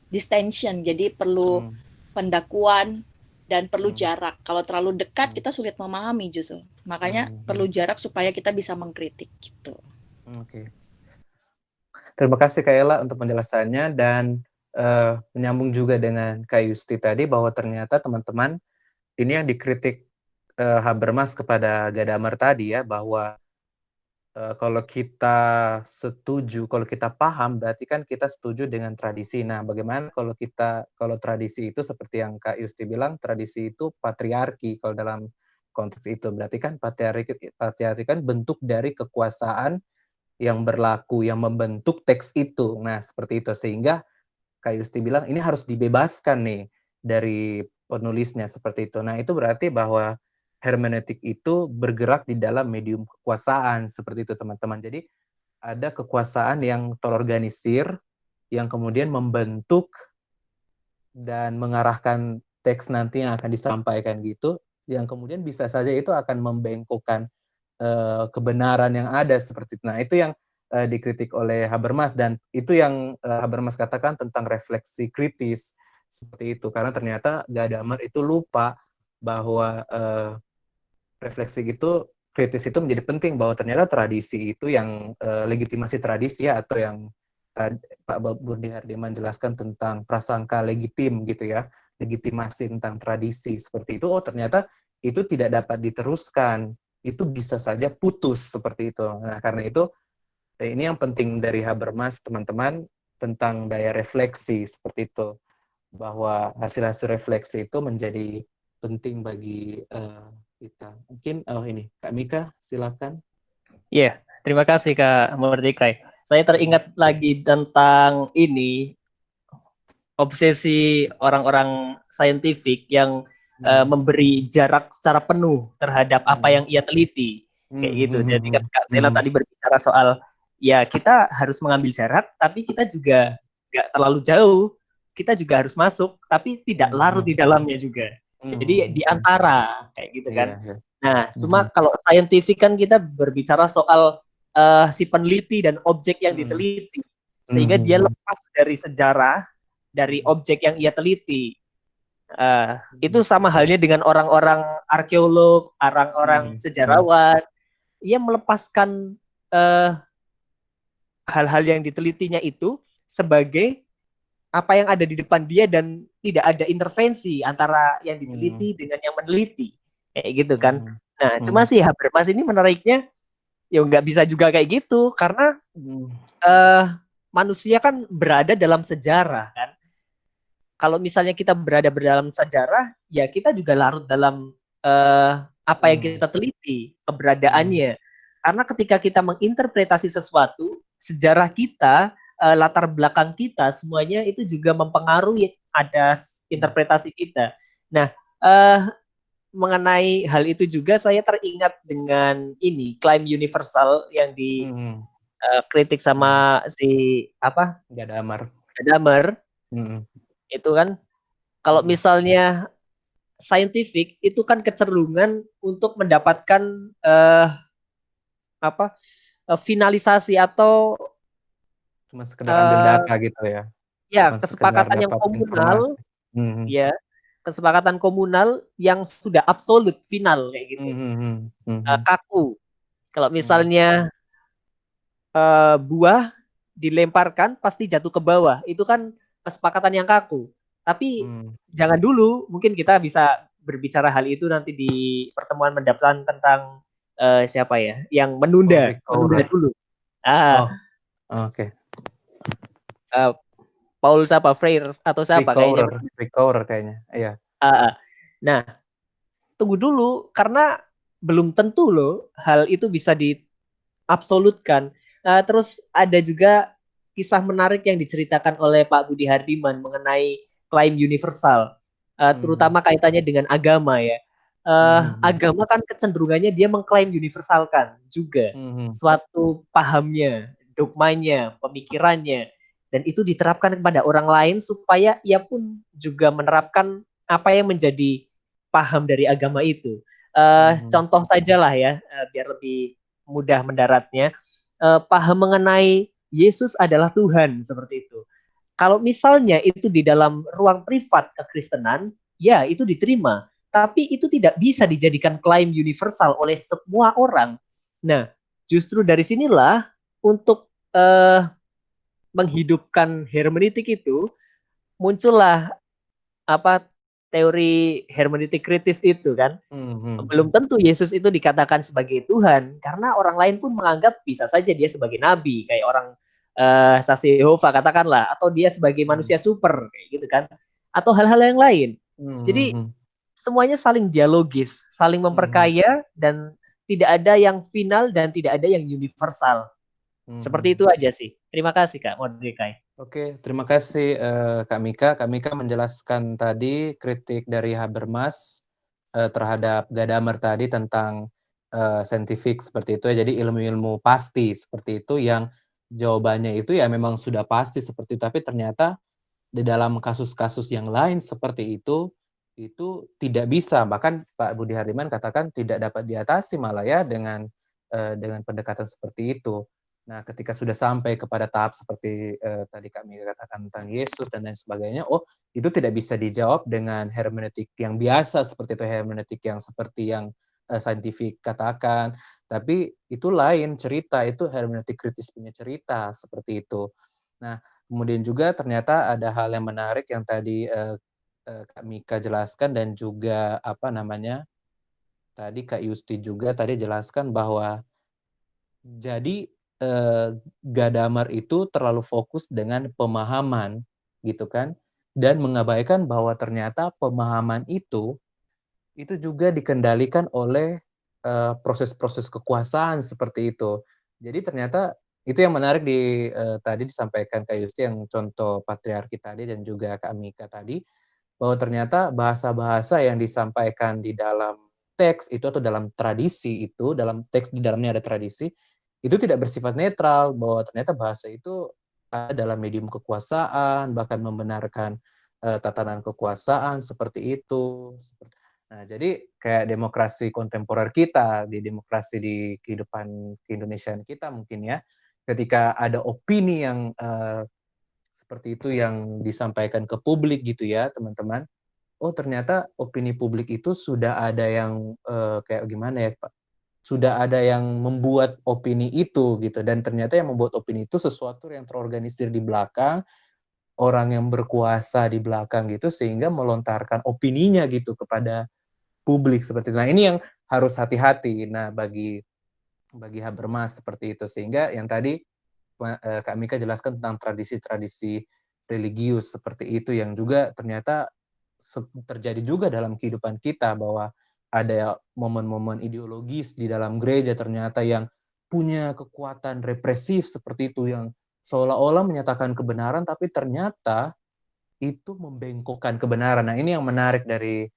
distension. Jadi perlu pendakuan dan perlu jarak. Kalau terlalu dekat kita sulit memahami justru. Makanya perlu jarak supaya kita bisa mengkritik gitu. Oke. Terima kasih Kak Ella untuk penjelasannya, dan menyambung juga dengan Kak Yusti tadi bahwa ternyata teman-teman ini yang dikritik Habermas kepada Gadamer tadi ya, bahwa kalau kita setuju, kalau kita paham, berarti kan kita setuju dengan tradisi. Nah, bagaimana kalau tradisi itu seperti yang Kak Yusti bilang, tradisi itu patriarki kalau dalam konteks itu. Berarti kan patriarki kan bentuk dari kekuasaan yang berlaku, yang membentuk teks itu. Nah, seperti itu. Sehingga Kak Yusti bilang ini harus dibebaskan nih dari penulisnya, seperti itu. Nah, itu berarti bahwa hermeneutik itu bergerak di dalam medium kekuasaan, seperti itu teman-teman. Jadi ada kekuasaan yang terorganisir, yang kemudian membentuk dan mengarahkan teks nanti yang akan disampaikan gitu, yang kemudian bisa saja itu akan membengkokkan kebenaran yang ada, seperti itu. Nah, itu yang dikritik oleh Habermas, dan itu yang Habermas katakan tentang refleksi kritis, seperti itu. Karena ternyata Gadamer itu lupa bahwa refleksi itu, kritis itu menjadi penting, bahwa ternyata tradisi itu yang legitimasi tradisi ya, atau yang Pak Burdi Hardiman jelaskan tentang prasangka legitim gitu ya, legitimasi tentang tradisi seperti itu. Oh, ternyata itu tidak dapat diteruskan, itu bisa saja putus seperti itu. Nah, karena itu ini yang penting dari Habermas teman-teman, tentang daya refleksi seperti itu, bahwa hasil-hasil refleksi itu menjadi penting bagi kita. Mungkin ini Kak Mika, silakan. Iya, terima kasih Kak Mordecai. Saya teringat lagi tentang ini, obsesi orang-orang saintifik yang memberi jarak secara penuh terhadap apa yang ia teliti, kayak gitu. Jadi kan Kak Sela tadi berbicara soal ya kita harus mengambil jarak, tapi kita juga nggak terlalu jauh, kita juga harus masuk, tapi tidak larut di dalamnya juga. Jadi di antara kayak gitu kan. Nah, cuma kalau saintifik kan kita berbicara soal si peneliti dan objek yang diteliti, sehingga dia lepas dari sejarah, dari objek yang ia teliti. Itu sama halnya dengan orang-orang arkeolog, orang-orang sejarawan. Ia melepaskan hal-hal yang ditelitinya itu sebagai apa yang ada di depan dia, dan tidak ada intervensi antara yang diteliti dengan yang meneliti, kayak gitu kan. Nah, cuma sih Habermas ini menariknya Ya nggak bisa juga kayak gitu karena manusia kan berada dalam sejarah kan. Kalau misalnya kita berada dalam sejarah, ya kita juga larut dalam apa yang kita teliti keberadaannya. Karena ketika kita menginterpretasi sesuatu, sejarah kita, latar belakang kita, semuanya itu juga mempengaruhi ada interpretasi kita. Nah, mengenai hal itu juga saya teringat dengan ini klaim universal yang dikritik sama si apa Gadamer itu kan kalau misalnya scientific itu kan kecenderungan untuk mendapatkan finalisasi atau cuma sekedar ambil data gitu ya. Ya, Cuma sekedar kesepakatan yang dapat komunal, informasi. ya, kesepakatan komunal yang sudah absolut final kayak gitu. Kaku. Kalau misalnya buah dilemparkan pasti jatuh ke bawah. Itu kan kesepakatan yang kaku. Tapi jangan dulu, mungkin kita bisa berbicara hal itu nanti di pertemuan mendatang tentang siapa ya, yang menunda dulu. Oke. Paul siapa, Freire atau siapa kayaknya. Ricoeur kayaknya, iya. Nah, tunggu dulu karena belum tentu loh hal itu bisa diabsolutkan. Terus ada juga kisah menarik yang diceritakan oleh Pak Budi Hardiman mengenai klaim universal, terutama kaitannya dengan agama ya. Agama kan kecenderungannya dia mengklaim universalkan juga suatu pahamnya, dogmanya, pemikirannya, dan itu diterapkan kepada orang lain supaya ia pun juga menerapkan apa yang menjadi paham dari agama itu. Contoh sajalah ya, biar lebih mudah mendaratnya, paham mengenai Yesus adalah Tuhan seperti itu. Kalau misalnya itu di dalam ruang privat kekristenan, ya itu diterima. Tapi itu tidak bisa dijadikan klaim universal oleh semua orang. Nah, justru dari sinilah untuk menghidupkan hermeneutik itu muncullah teori hermeneutik kritis itu kan. Belum tentu Yesus itu dikatakan sebagai Tuhan karena orang lain pun menganggap bisa saja dia sebagai nabi, kayak orang saksi Yehova katakanlah, atau dia sebagai manusia super kayak gitu kan, atau hal-hal yang lain. Jadi semuanya saling dialogis, saling memperkaya, dan tidak ada yang final dan tidak ada yang universal. Seperti itu aja sih. Terima kasih Kak Mordecai. Oke, terima kasih Kak Mika. Kak Mika menjelaskan tadi kritik dari Habermas terhadap Gadamer tadi tentang scientific seperti itu ya. Jadi ilmu-ilmu pasti seperti itu yang jawabannya itu ya memang sudah pasti seperti itu. Tapi ternyata di dalam kasus-kasus yang lain seperti itu tidak bisa. Bahkan Pak Budi Hardiman katakan tidak dapat diatasi malah ya dengan pendekatan seperti itu. Nah, ketika sudah sampai kepada tahap seperti tadi kami katakan tentang Yesus dan lain sebagainya, itu tidak bisa dijawab dengan hermeneutik yang biasa seperti itu, hermeneutik yang seperti yang saintifik katakan, tapi itu lain cerita, itu hermeneutik kritis punya cerita seperti itu. Nah, kemudian juga ternyata ada hal yang menarik yang tadi Kak Mika jelaskan dan juga tadi Kak Yusti juga tadi jelaskan bahwa jadi Gadamer itu terlalu fokus dengan pemahaman gitu kan, dan mengabaikan bahwa ternyata pemahaman itu juga dikendalikan oleh proses-proses kekuasaan seperti itu. Jadi ternyata itu yang menarik tadi disampaikan Kak Yusti yang contoh patriarki tadi dan juga Kak Mika tadi, bahwa ternyata bahasa-bahasa yang disampaikan di dalam teks itu atau dalam tradisi itu, dalam teks di dalamnya ada tradisi, itu tidak bersifat netral, bahwa ternyata bahasa itu ada dalam medium kekuasaan, bahkan membenarkan tatanan kekuasaan seperti itu. Nah, jadi kayak demokrasi kontemporer kita, di demokrasi di kehidupan keindonesiaan kita mungkin ya, ketika ada opini yang seperti itu yang disampaikan ke publik gitu ya, teman-teman. Ternyata opini publik itu sudah ada yang kayak gimana ya, Pak? Sudah ada yang membuat opini itu gitu, dan ternyata yang membuat opini itu sesuatu yang terorganisir di belakang, orang yang berkuasa di belakang gitu, sehingga melontarkan opininya gitu kepada publik seperti itu. Nah, ini yang harus hati-hati. Nah, bagi bagi Habermas seperti itu. Sehingga yang tadi Kak Mika jelaskan tentang tradisi-tradisi religius seperti itu yang juga ternyata terjadi juga dalam kehidupan kita, bahwa ada momen-momen ideologis di dalam gereja ternyata yang punya kekuatan represif seperti itu, yang seolah-olah menyatakan kebenaran tapi ternyata itu membengkokkan kebenaran. Nah, ini yang menarik dari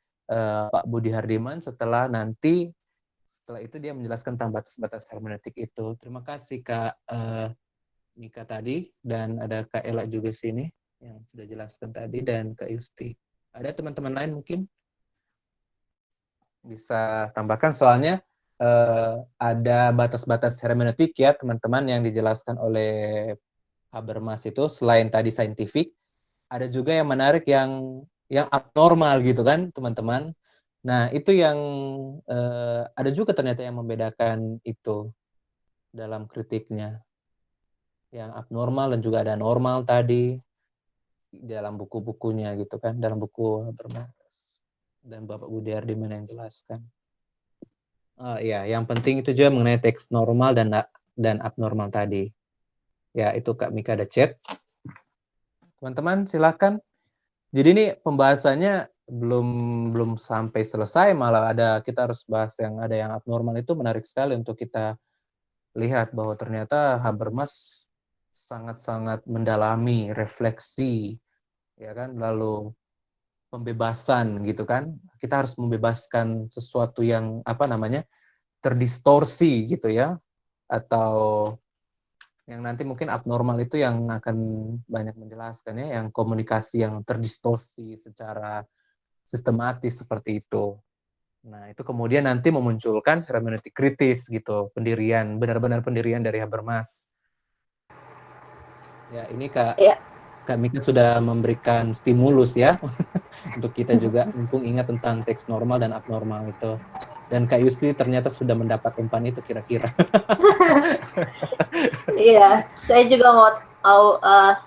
Pak Budi Hardiman setelah itu dia menjelaskan tentang batas-batas hermeneutik itu. Terima kasih Kak Mika tadi, dan ada Kak Ella juga sini yang sudah jelaskan tadi, dan Kak Yusti. Ada teman-teman lain mungkin bisa tambahkan, soalnya ada batas-batas hermeneutik ya teman-teman yang dijelaskan oleh Habermas itu. Selain tadi saintifik, ada juga yang menarik yang abnormal gitu kan teman-teman. Nah itu yang ada juga ternyata yang membedakan itu dalam kritiknya, yang abnormal dan juga ada normal tadi dalam buku-bukunya gitu kan, dalam buku Habermas dan Bapak Budi Hardiman yang jelaskan. Ya, yang penting itu juga mengenai teks normal dan abnormal tadi. Ya, itu Kak Mika ada chat. Teman-teman silakan. Jadi ini pembahasannya belum sampai selesai, malah kita harus bahas ada yang abnormal. Itu menarik sekali untuk kita lihat bahwa ternyata Habermas sangat-sangat mendalami refleksi, ya kan, lalu pembebasan gitu kan. Kita harus membebaskan sesuatu yang terdistorsi gitu ya, atau yang nanti mungkin abnormal itu yang akan banyak menjelaskan ya, yang komunikasi yang terdistorsi secara sistematis seperti itu. Nah, itu kemudian nanti memunculkan hermeneutik kritis gitu, benar-benar pendirian dari Habermas. Ya, ini Kak Mika sudah memberikan stimulus ya untuk kita juga mumpung ingat tentang teks normal dan abnormal itu. Dan Kak Yusti ternyata sudah mendapat umpan itu kira-kira. Iya, saya juga mau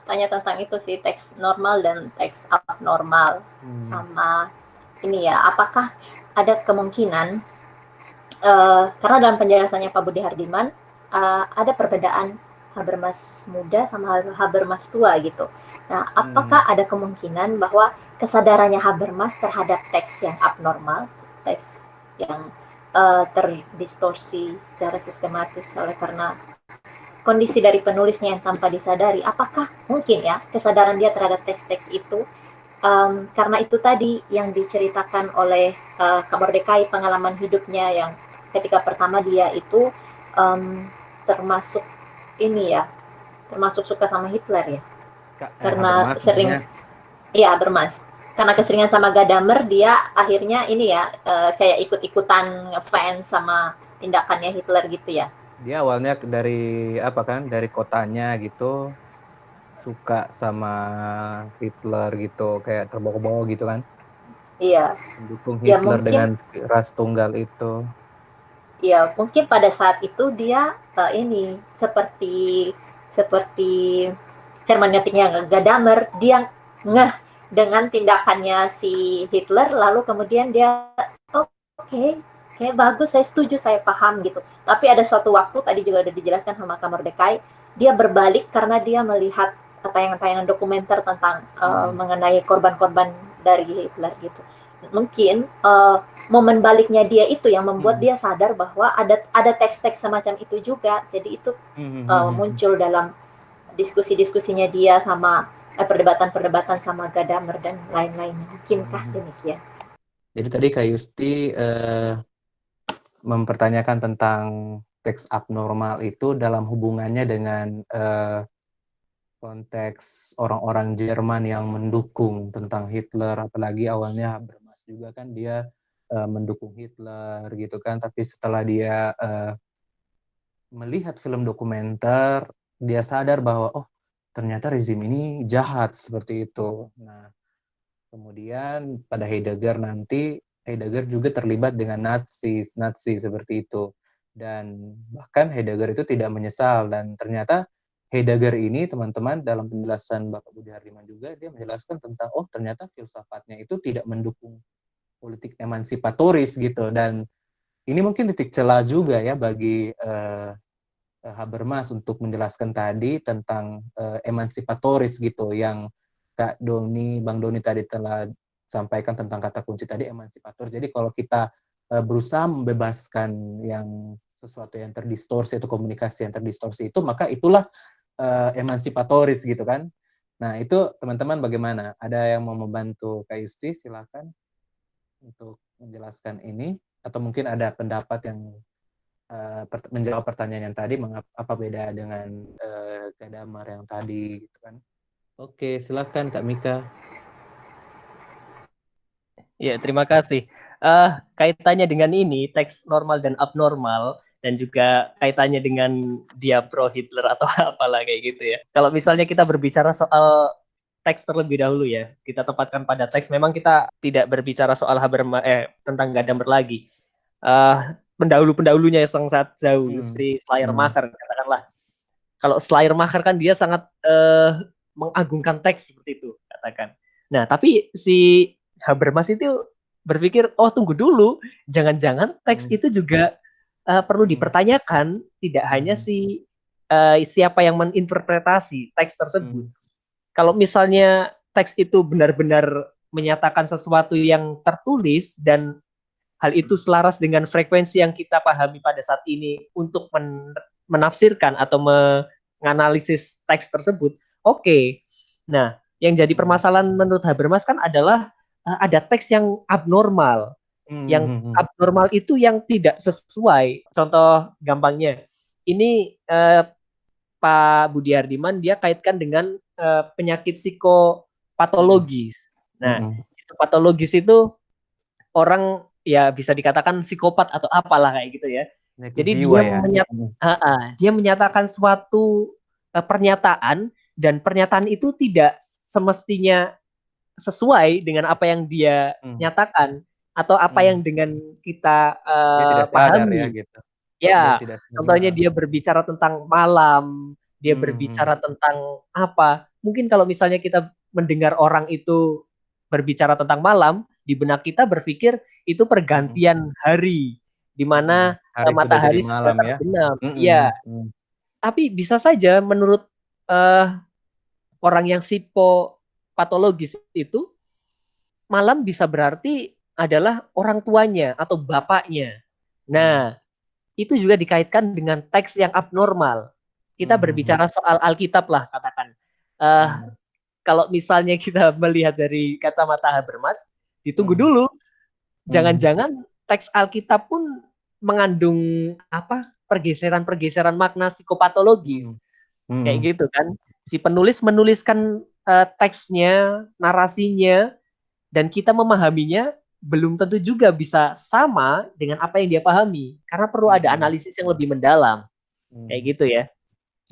tanya tentang itu sih, teks normal dan teks abnormal. Sama ini ya, apakah ada kemungkinan, karena dalam penjelasannya Pak Budi Hardiman, ada perbedaan Habermas muda sama Habermas tua gitu. Nah, apakah ada kemungkinan bahwa kesadarannya Habermas terhadap teks yang abnormal, teks yang terdistorsi secara sistematis oleh karena kondisi dari penulisnya yang tanpa disadari, apakah mungkin ya kesadaran dia terhadap teks-teks itu karena itu tadi yang diceritakan oleh Kak Mordekai, pengalaman hidupnya yang ketika pertama dia itu termasuk suka sama Hitler ya, karena sering Habermas, karena keseringan sama Gadamer, dia akhirnya kayak ikut-ikutan ngefans sama tindakannya Hitler gitu ya. Dia awalnya dari kotanya gitu, suka sama Hitler gitu, kayak terbawa-bawa gitu kan. Iya. Mendukung Hitler dengan ras tunggal itu. Ya, mungkin pada saat itu dia seperti hermeneutiknya Gadamer, dia ngeh dengan tindakannya si Hitler, lalu kemudian dia oke, bagus, saya setuju, saya paham gitu. Tapi ada suatu waktu, tadi juga udah dijelaskan sama Kak Mordekai, dia berbalik karena dia melihat tayangan-tayangan dokumenter tentang mengenai korban-korban dari Hitler gitu. Mungkin momen baliknya dia itu yang membuat dia sadar bahwa ada teks-teks semacam itu juga. Jadi itu muncul dalam diskusi-diskusinya dia sama perdebatan-perdebatan sama Gadamer dan lain-lainnya. Mungkinkah demikian? Jadi tadi Kak Yusti mempertanyakan tentang teks abnormal itu dalam hubungannya dengan konteks orang-orang Jerman yang mendukung tentang Hitler, apalagi awalnya Habermas juga kan dia mendukung Hitler gitu kan, tapi setelah dia melihat film dokumenter, dia sadar bahwa oh ternyata rezim ini jahat seperti itu. Nah, kemudian pada Heidegger juga terlibat dengan Nazi seperti itu. Dan bahkan Heidegger itu tidak menyesal, dan ternyata Heidegger ini teman-teman dalam penjelasan Bapak Budi Hardiman juga dia menjelaskan tentang ternyata filsafatnya itu tidak mendukung politik emansipatoris gitu, dan ini mungkin titik celah juga ya bagi Habermas untuk menjelaskan tadi tentang emansipatoris gitu, yang Bang Doni tadi telah sampaikan tentang kata kunci tadi, emansipator. Jadi kalau kita berusaha membebaskan yang sesuatu yang terdistorsi atau komunikasi yang terdistorsi itu, maka itulah emansipatoris gitu kan. Nah itu teman-teman bagaimana? Ada yang mau membantu Kak Yusti? Silakan untuk menjelaskan ini, atau mungkin ada pendapat yang menjawab pertanyaan yang tadi, apa beda dengan Gadamer yang tadi gitu kan. Oke, silakan Kak Mika. Ya, terima kasih. Kaitannya dengan ini, teks normal dan abnormal, dan juga kaitannya dengan dia pro Hitler atau apalah kayak gitu ya. Kalau misalnya kita berbicara soal teks terlebih dahulu ya, kita tempatkan pada teks, memang kita tidak berbicara soal tentang Gadamer lagi. Pendahulu-pendahulunya yang sangat jauh, si Schleiermacher katakanlah. Kalau Schleiermacher kan dia sangat mengagungkan teks seperti itu, katakan. Nah, tapi si Habermas itu berpikir, oh tunggu dulu, jangan-jangan teks itu juga perlu dipertanyakan, tidak hanya siapa yang meninterpretasi teks tersebut. Kalau misalnya teks itu benar-benar menyatakan sesuatu yang tertulis dan hal itu selaras dengan frekuensi yang kita pahami pada saat ini untuk menafsirkan atau menganalisis teks tersebut, oke. Nah, yang jadi permasalahan menurut Habermas kan adalah ada teks yang abnormal. Yang abnormal itu yang tidak sesuai. Contoh gampangnya, ini Pak Budi Hardiman dia kaitkan dengan penyakit psikopatologis. Nah, psikopatologis itu orang ya bisa dikatakan psikopat atau apalah kayak gitu ya. Jadi dia menyatakan suatu pernyataan, dan pernyataan itu tidak semestinya sesuai dengan apa yang dia nyatakan atau apa yang dengan kita pahami. Ya, gitu. Ya, contohnya dia berbicara tentang malam, dia berbicara tentang apa. Mungkin kalau misalnya kita mendengar orang itu berbicara tentang malam, di benak kita berpikir itu pergantian hari, di mana matahari sudah terbenam. Ya. Tapi bisa saja menurut orang yang psikopatologis itu, malam bisa berarti adalah orang tuanya atau bapaknya. Nah, itu juga dikaitkan dengan teks yang abnormal. Kita berbicara soal Alkitab lah, katakan. Kalau misalnya kita melihat dari kacamata Habermas, ditunggu dulu. Jangan-jangan teks Alkitab pun mengandung pergeseran-pergeseran makna psikopatologis. Kayak gitu kan. Si penulis menuliskan teksnya, narasinya, dan kita memahaminya belum tentu juga bisa sama dengan apa yang dia pahami, karena perlu ada analisis yang lebih mendalam. Kayak gitu ya.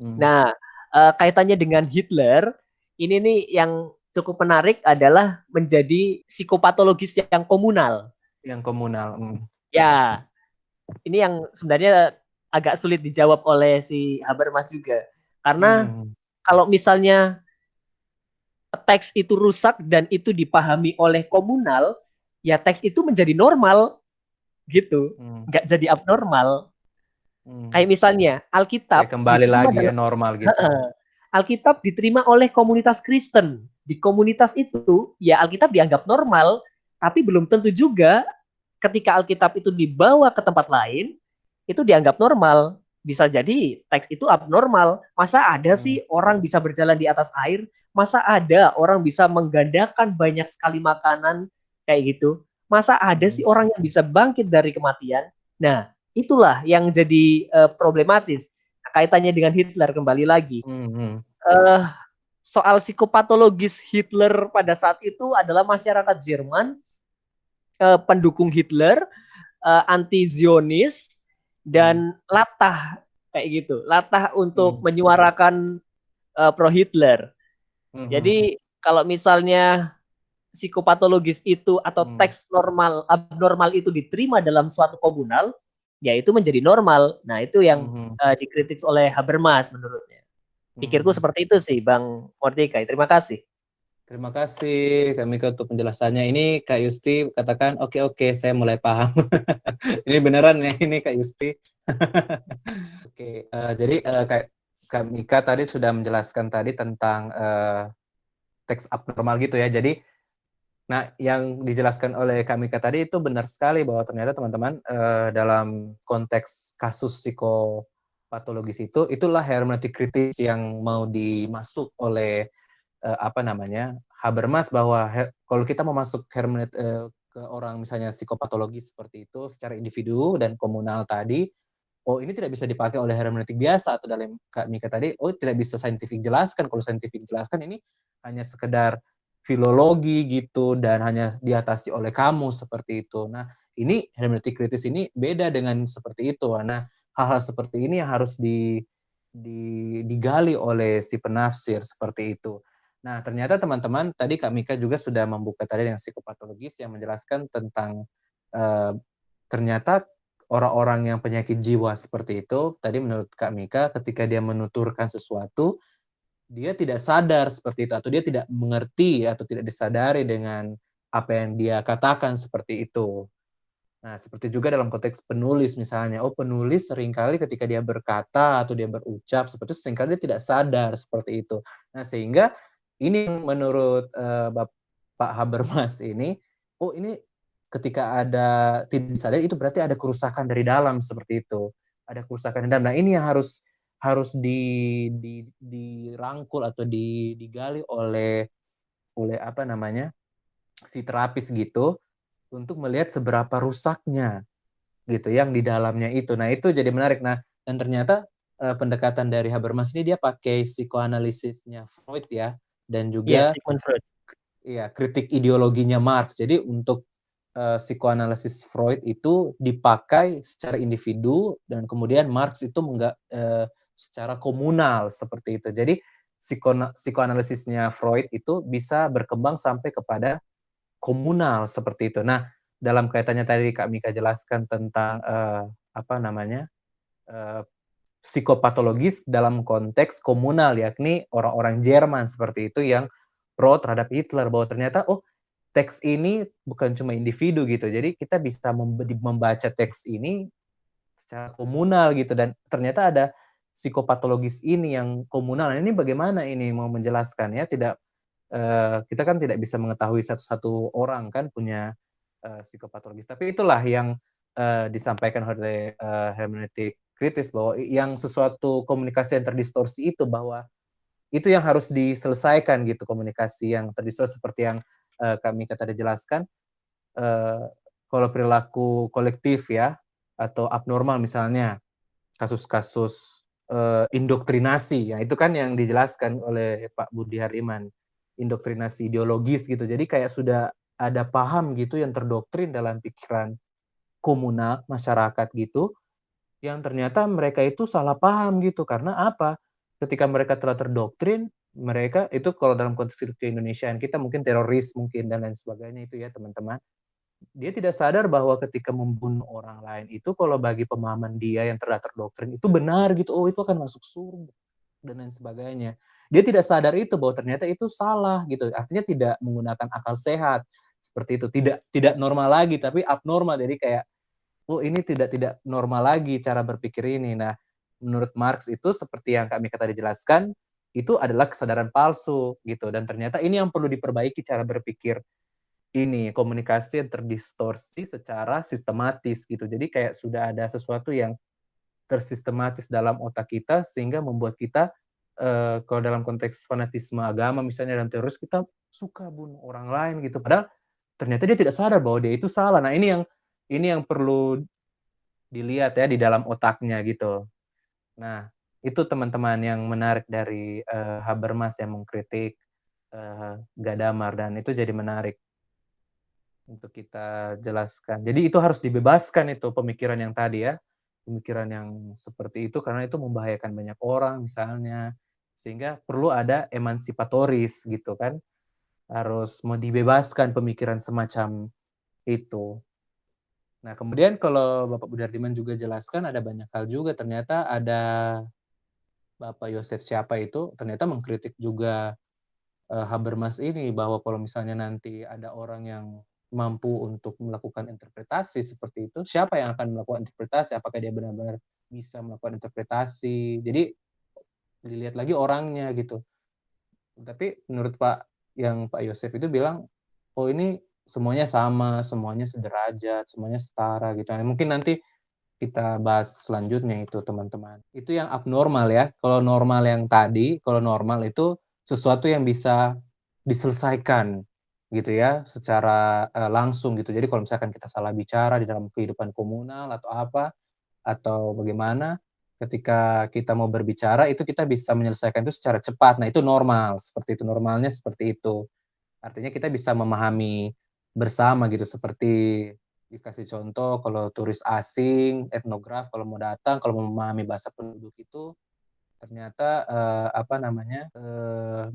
Nah, kaitannya dengan Hitler, ini nih yang cukup menarik adalah menjadi psikopatologis yang komunal. Yang komunal. Ya, ini yang sebenarnya agak sulit dijawab oleh si Habermas juga. Karena kalau misalnya teks itu rusak dan itu dipahami oleh komunal, ya teks itu menjadi normal, gitu. Nggak jadi abnormal. Kayak misalnya Alkitab. Kembali lagi ya normal gitu. Alkitab diterima oleh komunitas Kristen. Di komunitas itu, ya Alkitab dianggap normal, tapi belum tentu juga ketika Alkitab itu dibawa ke tempat lain, itu dianggap normal. Bisa jadi teks itu abnormal. Masa ada sih orang bisa berjalan di atas air? Masa ada orang bisa menggandakan banyak sekali makanan kayak gitu? Masa ada sih orang yang bisa bangkit dari kematian? Nah, itulah yang jadi problematis. Kaitannya dengan Hitler kembali lagi. Soal psikopatologis Hitler pada saat itu adalah masyarakat Jerman, pendukung Hitler, anti-Zionis, dan latah kayak gitu. Latah untuk menyuarakan pro Hitler. Jadi kalau misalnya psikopatologis itu atau teks abnormal itu diterima dalam suatu komunal, ya itu menjadi normal. Nah, itu yang dikritik oleh Habermas menurutnya. Pikirku seperti itu sih, Bang Mordecai. Terima kasih. Terima kasih Kak Mika untuk penjelasannya. Ini Kak Yusti katakan, oke, saya mulai paham. Ini beneran ya, ini Kak Yusti. Oke, jadi Kak Mika tadi sudah menjelaskan tadi tentang teks abnormal gitu ya. Jadi, nah yang dijelaskan oleh Kak Mika tadi itu benar sekali bahwa ternyata teman-teman dalam konteks kasus psikopatologis itu, itulah hermeneutik kritis yang mau dimasuk oleh Habermas bahwa kalau kita mau masuk ke orang misalnya psikopatologis seperti itu secara individu dan komunal tadi, ini tidak bisa dipakai oleh hermeneutik biasa atau dalam Kak Mika tadi, tidak bisa scientific jelaskan. Kalau scientific jelaskan ini hanya sekedar filologi gitu dan hanya diatasi oleh kamus seperti itu. Nah, ini hermeneutik kritis ini beda dengan seperti itu. Nah, hal-hal seperti ini yang harus digali oleh si penafsir seperti itu. Nah, ternyata teman-teman tadi Kak Mika juga sudah membuka tadi yang psikopatologis yang menjelaskan tentang ternyata orang-orang yang penyakit jiwa seperti itu, tadi menurut Kak Mika ketika dia menuturkan sesuatu, dia tidak sadar seperti itu atau dia tidak mengerti atau tidak disadari dengan apa yang dia katakan seperti itu. Nah, seperti juga dalam konteks penulis misalnya. Penulis seringkali ketika dia berkata atau dia berucap seperti itu, seringkali dia tidak sadar seperti itu. Nah, sehingga ini menurut Pak Habermas ini, ini ketika ada tidak disadari itu berarti ada kerusakan dari dalam seperti itu. Ada kerusakan dari dalam. Nah, ini yang harus dirangkul atau digali oleh si terapis gitu untuk melihat seberapa rusaknya gitu yang di dalamnya itu. Nah, itu jadi menarik. Nah, dan ternyata pendekatan dari Habermas ini dia pakai psikoanalisisnya Freud ya dan Iya, juga Sigmund Freud. kritik ideologinya Marx. Jadi untuk psikoanalisis Freud itu dipakai secara individu dan kemudian Marx itu secara komunal seperti itu. Jadi psikoanalisisnya Freud itu bisa berkembang sampai kepada komunal seperti itu. Nah, dalam kaitannya tadi Kak Mika jelaskan tentang psikopatologis dalam konteks komunal, yakni orang-orang Jerman seperti itu yang pro terhadap Hitler, bahwa ternyata teks ini bukan cuma individu gitu. Jadi kita bisa membaca teks ini secara komunal gitu dan ternyata ada psikopatologis ini yang komunal. Nah, ini bagaimana ini mau menjelaskan ya? Kita kan tidak bisa mengetahui satu-satu orang kan punya psikopatologis. Tapi itulah yang disampaikan oleh hermeneutik kritis bahwa yang sesuatu komunikasi yang terdistorsi itu bahwa itu yang harus diselesaikan gitu, komunikasi yang terdistorsi seperti yang kami tadi jelaskan. Kalau perilaku kolektif ya atau abnormal misalnya kasus-kasus indoktrinasi ya itu kan yang dijelaskan oleh Pak Budi Harliman, indoktrinasi ideologis gitu. Jadi kayak sudah ada paham gitu yang terdoktrin dalam pikiran komunal masyarakat gitu yang ternyata mereka itu salah paham gitu. Karena apa? Ketika mereka telah terdoktrin, mereka itu kalau dalam konteks Indonesiaan kita mungkin teroris mungkin dan lain sebagainya itu ya teman-teman. Dia tidak sadar bahwa ketika membunuh orang lain itu kalau bagi pemahaman dia yang telah terdoktrin itu benar gitu. Itu akan masuk surga dan lain sebagainya. Dia tidak sadar itu bahwa ternyata itu salah gitu. Artinya tidak menggunakan akal sehat seperti itu. Tidak normal lagi tapi abnormal. Jadi kayak ini tidak normal lagi cara berpikir ini. Nah, menurut Marx itu seperti yang kami tadi jelaskan, itu adalah kesadaran palsu gitu dan ternyata ini yang perlu diperbaiki cara berpikir ini, komunikasi yang terdistorsi secara sistematis gitu. Jadi kayak sudah ada sesuatu yang tersistematis dalam otak kita sehingga membuat kita kalau dalam konteks fanatisme agama misalnya dalam teroris kita suka bunuh orang lain gitu. Padahal ternyata dia tidak sadar bahwa dia itu salah. Nah, ini yang perlu dilihat ya di dalam otaknya gitu. Nah, itu teman-teman yang menarik dari Habermas yang mengkritik Gadamer dan itu jadi menarik untuk kita jelaskan. Jadi itu harus dibebaskan itu pemikiran yang tadi ya. Pemikiran yang seperti itu karena itu membahayakan banyak orang misalnya. Sehingga perlu ada emansipatoris gitu kan. Harus mau dibebaskan pemikiran semacam itu. Nah, kemudian kalau Bapak Budardiman juga jelaskan ada banyak hal juga. Ternyata ada Bapak Yosef siapa itu ternyata mengkritik juga Habermas ini, bahwa kalau misalnya nanti ada orang yang mampu untuk melakukan interpretasi seperti itu, siapa yang akan melakukan interpretasi? Apakah dia benar-benar bisa melakukan interpretasi? Jadi dilihat lagi orangnya gitu. Tapi menurut Pak Yosef itu bilang, oh ini semuanya sama, semuanya sederajat, semuanya setara gitu. Nah, mungkin nanti kita bahas selanjutnya itu teman-teman. Itu yang abnormal ya. Kalau normal yang tadi, kalau normal itu sesuatu yang bisa diselesaikan gitu ya, secara langsung gitu. Jadi kalau misalkan kita salah bicara di dalam kehidupan komunal atau apa, atau bagaimana, ketika kita mau berbicara itu kita bisa menyelesaikan itu secara cepat. Nah, itu normal, seperti itu, normalnya seperti itu. Artinya kita bisa memahami bersama gitu, seperti dikasih contoh kalau turis asing, etnograf kalau mau datang, kalau mau memahami bahasa penduduk itu ternyata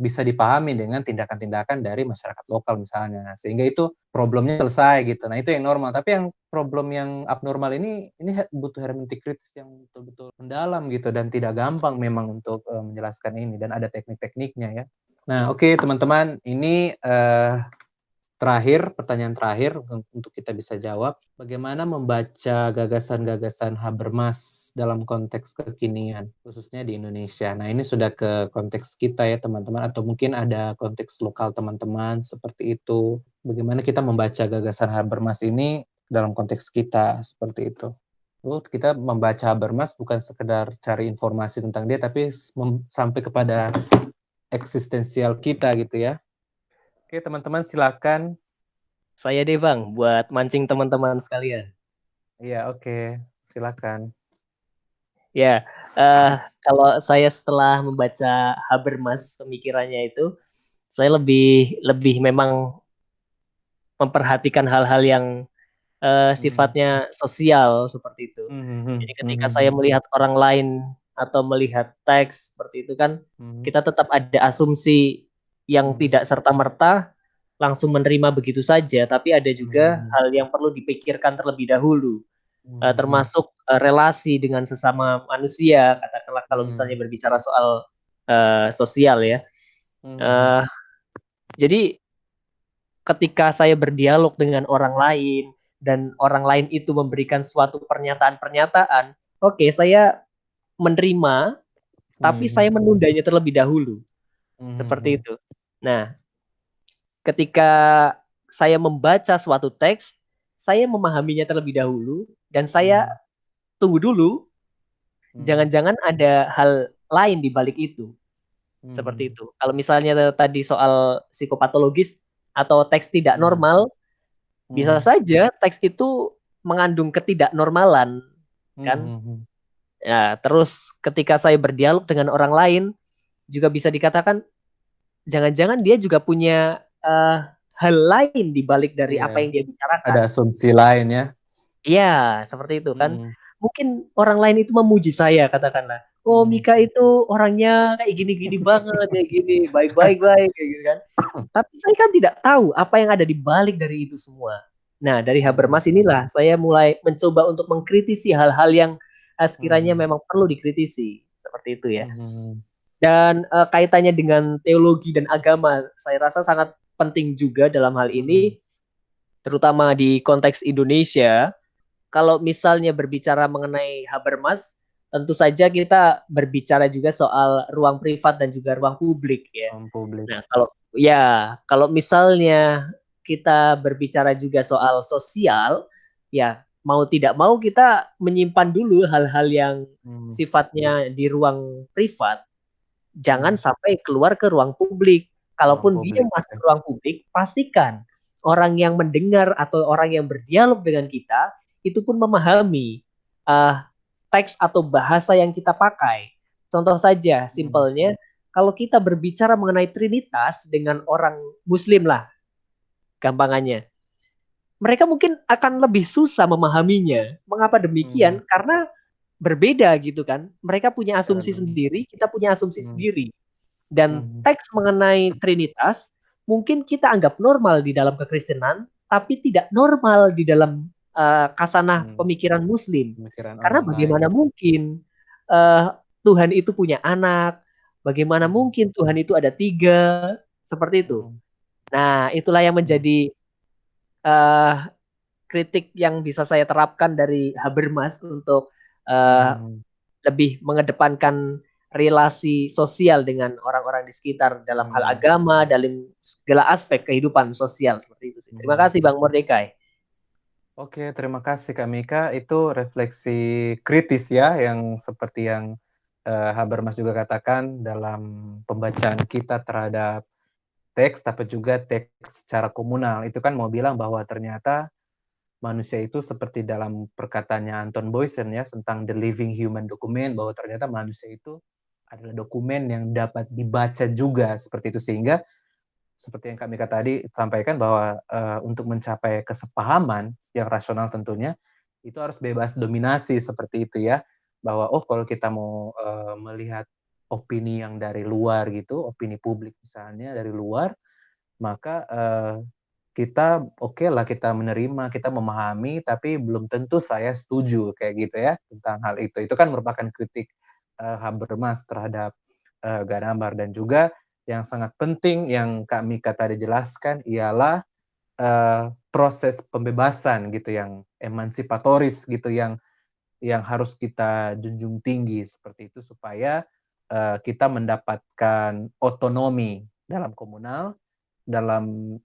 bisa dipahami dengan tindakan-tindakan dari masyarakat lokal misalnya, sehingga itu problemnya selesai gitu. Nah, itu yang normal. Tapi yang problem yang abnormal ini butuh hermeneutik kritis yang betul-betul mendalam gitu, dan tidak gampang memang untuk menjelaskan ini, dan ada teknik-tekniknya ya. Nah, oke teman-teman, ini pertanyaan terakhir untuk kita bisa jawab, bagaimana membaca gagasan-gagasan Habermas dalam konteks kekinian, khususnya di Indonesia. Nah, ini sudah ke konteks kita ya teman-teman, atau mungkin ada konteks lokal teman-teman seperti itu. Bagaimana kita membaca gagasan Habermas ini dalam konteks kita, seperti itu. Kita membaca Habermas bukan sekedar cari informasi tentang dia, tapi sampai kepada eksistensial kita gitu ya. Oke, teman-teman silakan. Saya deh Bang, buat mancing teman-teman sekalian. Iya, oke. Silakan. Ya, kalau saya setelah membaca Habermas pemikirannya itu, saya lebih memang memperhatikan hal-hal yang sifatnya sosial seperti itu. Jadi ketika saya melihat orang lain atau melihat teks seperti itu kan, kita tetap ada asumsi yang tidak serta-merta langsung menerima begitu saja, tapi ada juga hal yang perlu dipikirkan terlebih dahulu, termasuk relasi dengan sesama manusia, katakanlah kalau misalnya berbicara soal sosial ya. Jadi ketika saya berdialog dengan orang lain dan orang lain itu memberikan suatu pernyataan-pernyataan, oke, saya menerima, tapi saya menundanya terlebih dahulu. Seperti itu. Nah, ketika saya membaca suatu teks, saya memahaminya terlebih dahulu dan saya tunggu dulu, jangan-jangan ada hal lain di balik itu. Seperti itu. Kalau misalnya tadi soal psikopatologis atau teks tidak normal, bisa saja teks itu mengandung ketidaknormalan, kan? Ya, terus ketika saya berdialog dengan orang lain, juga bisa dikatakan jangan-jangan dia juga punya hal lain di balik dari apa yang dia bicarakan. Ada asumsi lain ya. Iya, seperti itu kan. Mungkin orang lain itu memuji saya, katakanlah. Oh, Mika itu orangnya kayak gini-gini banget, kayak gini, baik-baik kayak gitu kan. Tapi saya kan tidak tahu apa yang ada di balik dari itu semua. Nah, dari Habermas inilah saya mulai mencoba untuk mengkritisi hal-hal yang sekiranya memang perlu dikritisi, seperti itu ya. Dan kaitannya dengan teologi dan agama, saya rasa sangat penting juga dalam hal ini, terutama di konteks Indonesia. Kalau misalnya berbicara mengenai Habermas, tentu saja kita berbicara juga soal ruang privat dan juga ruang publik ya. Nah, kalau misalnya kita berbicara juga soal sosial, ya mau tidak mau kita menyimpan dulu hal-hal yang sifatnya di ruang privat, jangan sampai keluar ke ruang publik. Kalaupun dia masuk ke ruang publik, pastikan orang yang mendengar atau orang yang berdialog dengan kita itu pun memahami teks atau bahasa yang kita pakai. Contoh saja, simpelnya, kalau kita berbicara mengenai Trinitas dengan orang Muslim lah, gampangannya, mereka mungkin akan lebih susah memahaminya. Mengapa demikian? Karena berbeda gitu kan. Mereka punya asumsi sendiri, kita punya asumsi sendiri. Dan teks mengenai Trinitas mungkin kita anggap normal di dalam kekristenan, tapi tidak normal di dalam kasanah pemikiran Muslim. Karena bagaimana mungkin Tuhan itu punya anak, bagaimana mungkin Tuhan itu ada 3, seperti itu. Nah, itulah yang menjadi kritik yang bisa saya terapkan dari Habermas untuk lebih mengedepankan relasi sosial dengan orang-orang di sekitar dalam hal agama, dalam segala aspek kehidupan sosial seperti itu sih. Terima kasih Bang Mordekai. Oke, terima kasih Kak Mika. Itu refleksi kritis ya, yang seperti yang Habermas juga katakan dalam pembacaan kita terhadap teks, tapi juga teks secara komunal. Itu kan mau bilang bahwa ternyata manusia itu seperti dalam perkataannya Anton Boysen ya, tentang the living human document, bahwa ternyata manusia itu adalah dokumen yang dapat dibaca juga, seperti itu. Sehingga seperti yang kami tadi sampaikan bahwa untuk mencapai kesepahaman yang rasional tentunya itu harus bebas dominasi seperti itu ya, bahwa kalau kita mau melihat opini yang dari luar gitu, opini publik misalnya dari luar, maka kita lah kita menerima, kita memahami, tapi belum tentu saya setuju kayak gitu ya tentang hal itu. Itu kan merupakan kritik Habermas terhadap Gadamer. Dan juga yang sangat penting yang Kak Mika tadi jelaskan ialah proses pembebasan gitu, yang emansipatoris gitu, yang harus kita junjung tinggi seperti itu, supaya kita mendapatkan otonomi dalam komunal, dalam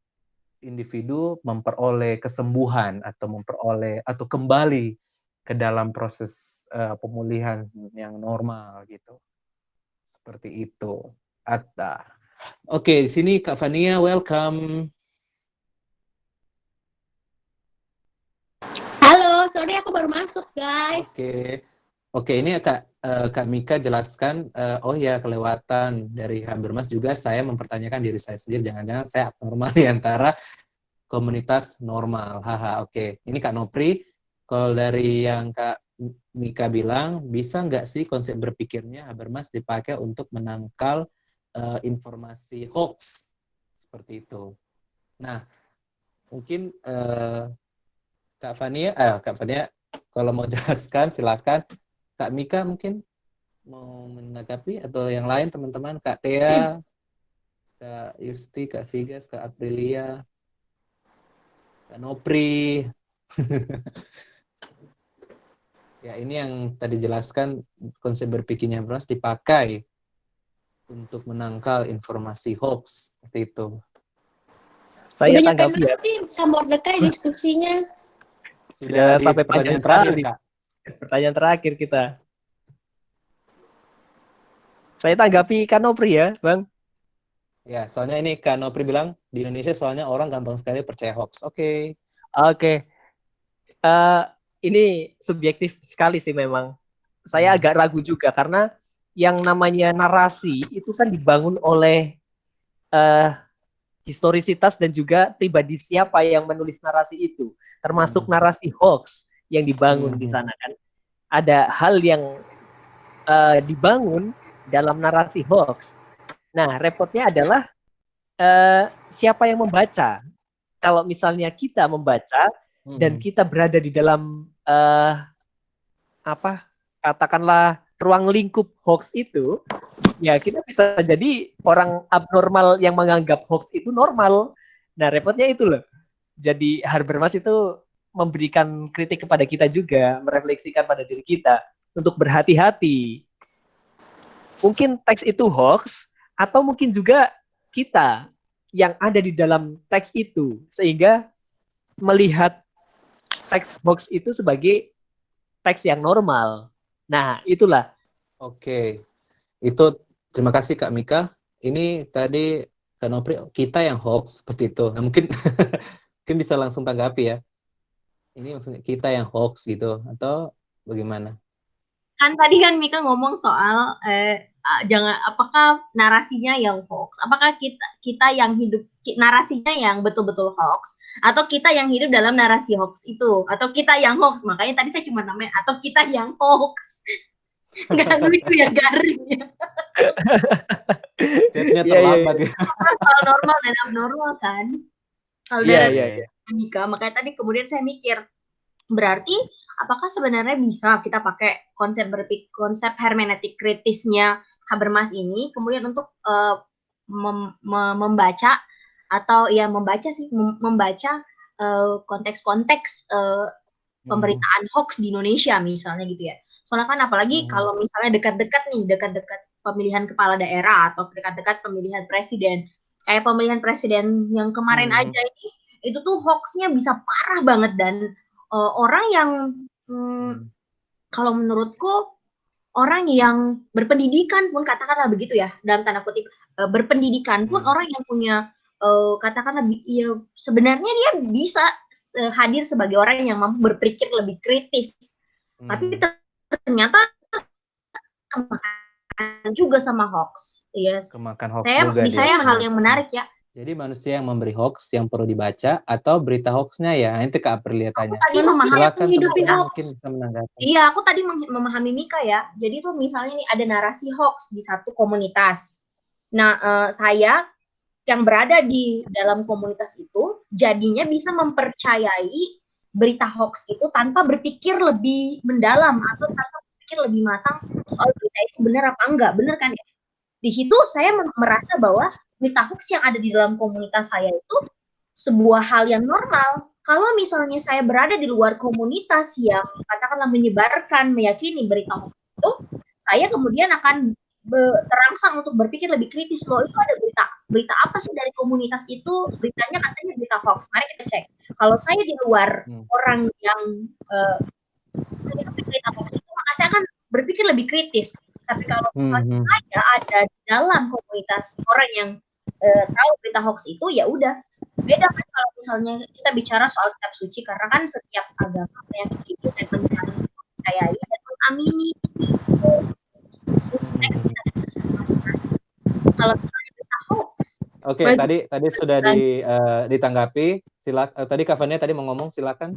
individu memperoleh kesembuhan atau kembali ke dalam proses pemulihan yang normal gitu. Seperti itu. Atta. Oke, di sini Kak Fania, welcome. Halo, sorry aku baru masuk, guys. Oke, ini Kak Mika jelaskan, kelewatan dari Habermas juga saya mempertanyakan diri saya sendiri, jangan-jangan saya abnormal di antara komunitas normal. Oke. Ini Kak Nopri, kalau dari yang Kak Mika bilang, bisa nggak sih konsep berpikirnya Habermas dipakai untuk menangkal informasi hoax seperti itu? Nah, mungkin Kak Fania kalau mau jelaskan silakan. Kak Mika mungkin mau menanggapi, atau yang lain teman-teman, Kak Tea, Kak Yusti, Kak Vigas, Kak Aprilia, Kak Nopri. Ya, ini yang tadi jelaskan konsep berpikirnya Habermas dipakai untuk menangkal informasi hoax seperti itu. Saya Udah tanggapi ya. sih Kak Mordekai diskusinya. Sudah sampai pertanyaan panjang terakhir, sekali. Kak. Pertanyaan terakhir kita. Saya tanggapi Kak Nopri ya, Bang. Ya, soalnya ini Kak Nopri bilang di Indonesia soalnya orang gampang sekali percaya hoax. Oke. Ini subjektif sekali sih memang. Saya agak ragu juga karena yang namanya narasi itu kan dibangun oleh historisitas dan juga pribadi siapa yang menulis narasi itu, termasuk narasi hoax yang dibangun di sana kan. Ada hal yang dibangun dalam narasi hoax. Nah, repotnya adalah siapa yang membaca. Kalau misalnya kita membaca dan kita berada di dalam katakanlah ruang lingkup hoax itu, ya kita bisa jadi orang abnormal yang menganggap hoax itu normal. Nah, repotnya itu loh. Jadi Habermas itu memberikan kritik kepada kita juga, merefleksikan pada diri kita untuk berhati-hati. Mungkin teks itu hoax, atau mungkin juga kita yang ada di dalam teks itu, sehingga melihat teks hoax itu sebagai teks yang normal. Nah, itulah. Oke. Itu terima kasih Kak Mika. Ini tadi Kak Nopri, kita yang hoax seperti itu. Nah, mungkin mungkin bisa langsung tanggapi ya. Ini maksudnya kita yang hoax gitu, atau bagaimana? Kan tadi kan Mika ngomong soal apakah narasinya yang hoax, apakah kita yang hidup narasinya yang betul-betul hoax, atau kita yang hidup dalam narasi hoax itu, atau kita yang hoax. Makanya tadi saya cuma namain atau kita yang hoax. Nggak lucu ya, garing ya. Chatnya terlambat ya. Soal normal dan abnormal kan. Kalau dari Mika, makanya tadi kemudian saya mikir, berarti apakah sebenarnya bisa kita pakai konsep hermeneutik kritisnya Habermas ini kemudian untuk membaca atau ya membaca konteks-konteks pemberitaan hoax di Indonesia misalnya gitu ya. Soalnya kan apalagi kalau misalnya dekat-dekat pemilihan kepala daerah atau dekat-dekat pemilihan presiden. Kayak pemilihan presiden yang kemarin aja ini, itu tuh hoaxnya bisa parah banget dan orang yang kalau menurutku orang yang berpendidikan pun katakanlah begitu ya dalam tanda kutip berpendidikan pun orang yang punya katakanlah ya sebenarnya dia bisa hadir sebagai orang yang mampu berpikir lebih kritis tapi ternyata kemakan juga sama hoax. Yes. Kemakan hoax saya juga saya hal yang menarik ya. Jadi manusia yang memberi hoax yang perlu dibaca atau berita hoaxnya ya? Itu Kak Aprilia tanya. Silakan teman-teman mungkin bisa menanggapi. Iya, aku tadi memahami Mika ya. Jadi tuh misalnya nih ada narasi hoax di satu komunitas. Nah, saya yang berada di dalam komunitas itu jadinya bisa mempercayai berita hoax itu tanpa berpikir lebih mendalam atau tanpa berpikir lebih matang soal berita itu benar apa enggak. Benar kan ya? Di situ saya merasa bahwa berita hoax yang ada di dalam komunitas saya itu sebuah hal yang normal. Kalau misalnya saya berada di luar komunitas yang katakanlah menyebarkan, meyakini berita hoax itu, saya kemudian akan terangsang untuk berpikir lebih kritis. Loh, itu ada berita apa sih dari komunitas itu? Beritanya katanya berita hoax. Mari kita cek. Kalau saya di luar orang yang berita hoax itu, maka saya akan berpikir lebih kritis. Tapi kalau misalnya saya ada di dalam komunitas orang yang tahu berita hoax itu, ya udah. Beda kan kalau misalnya kita bicara soal kitab suci, karena kan setiap agama meyakini dan mempercayai dan mengamini kalau misalnya berita hoax. Oke, tadi sudah ditanggapi. Tadi Kak Fania tadi mau ngomong, silakan.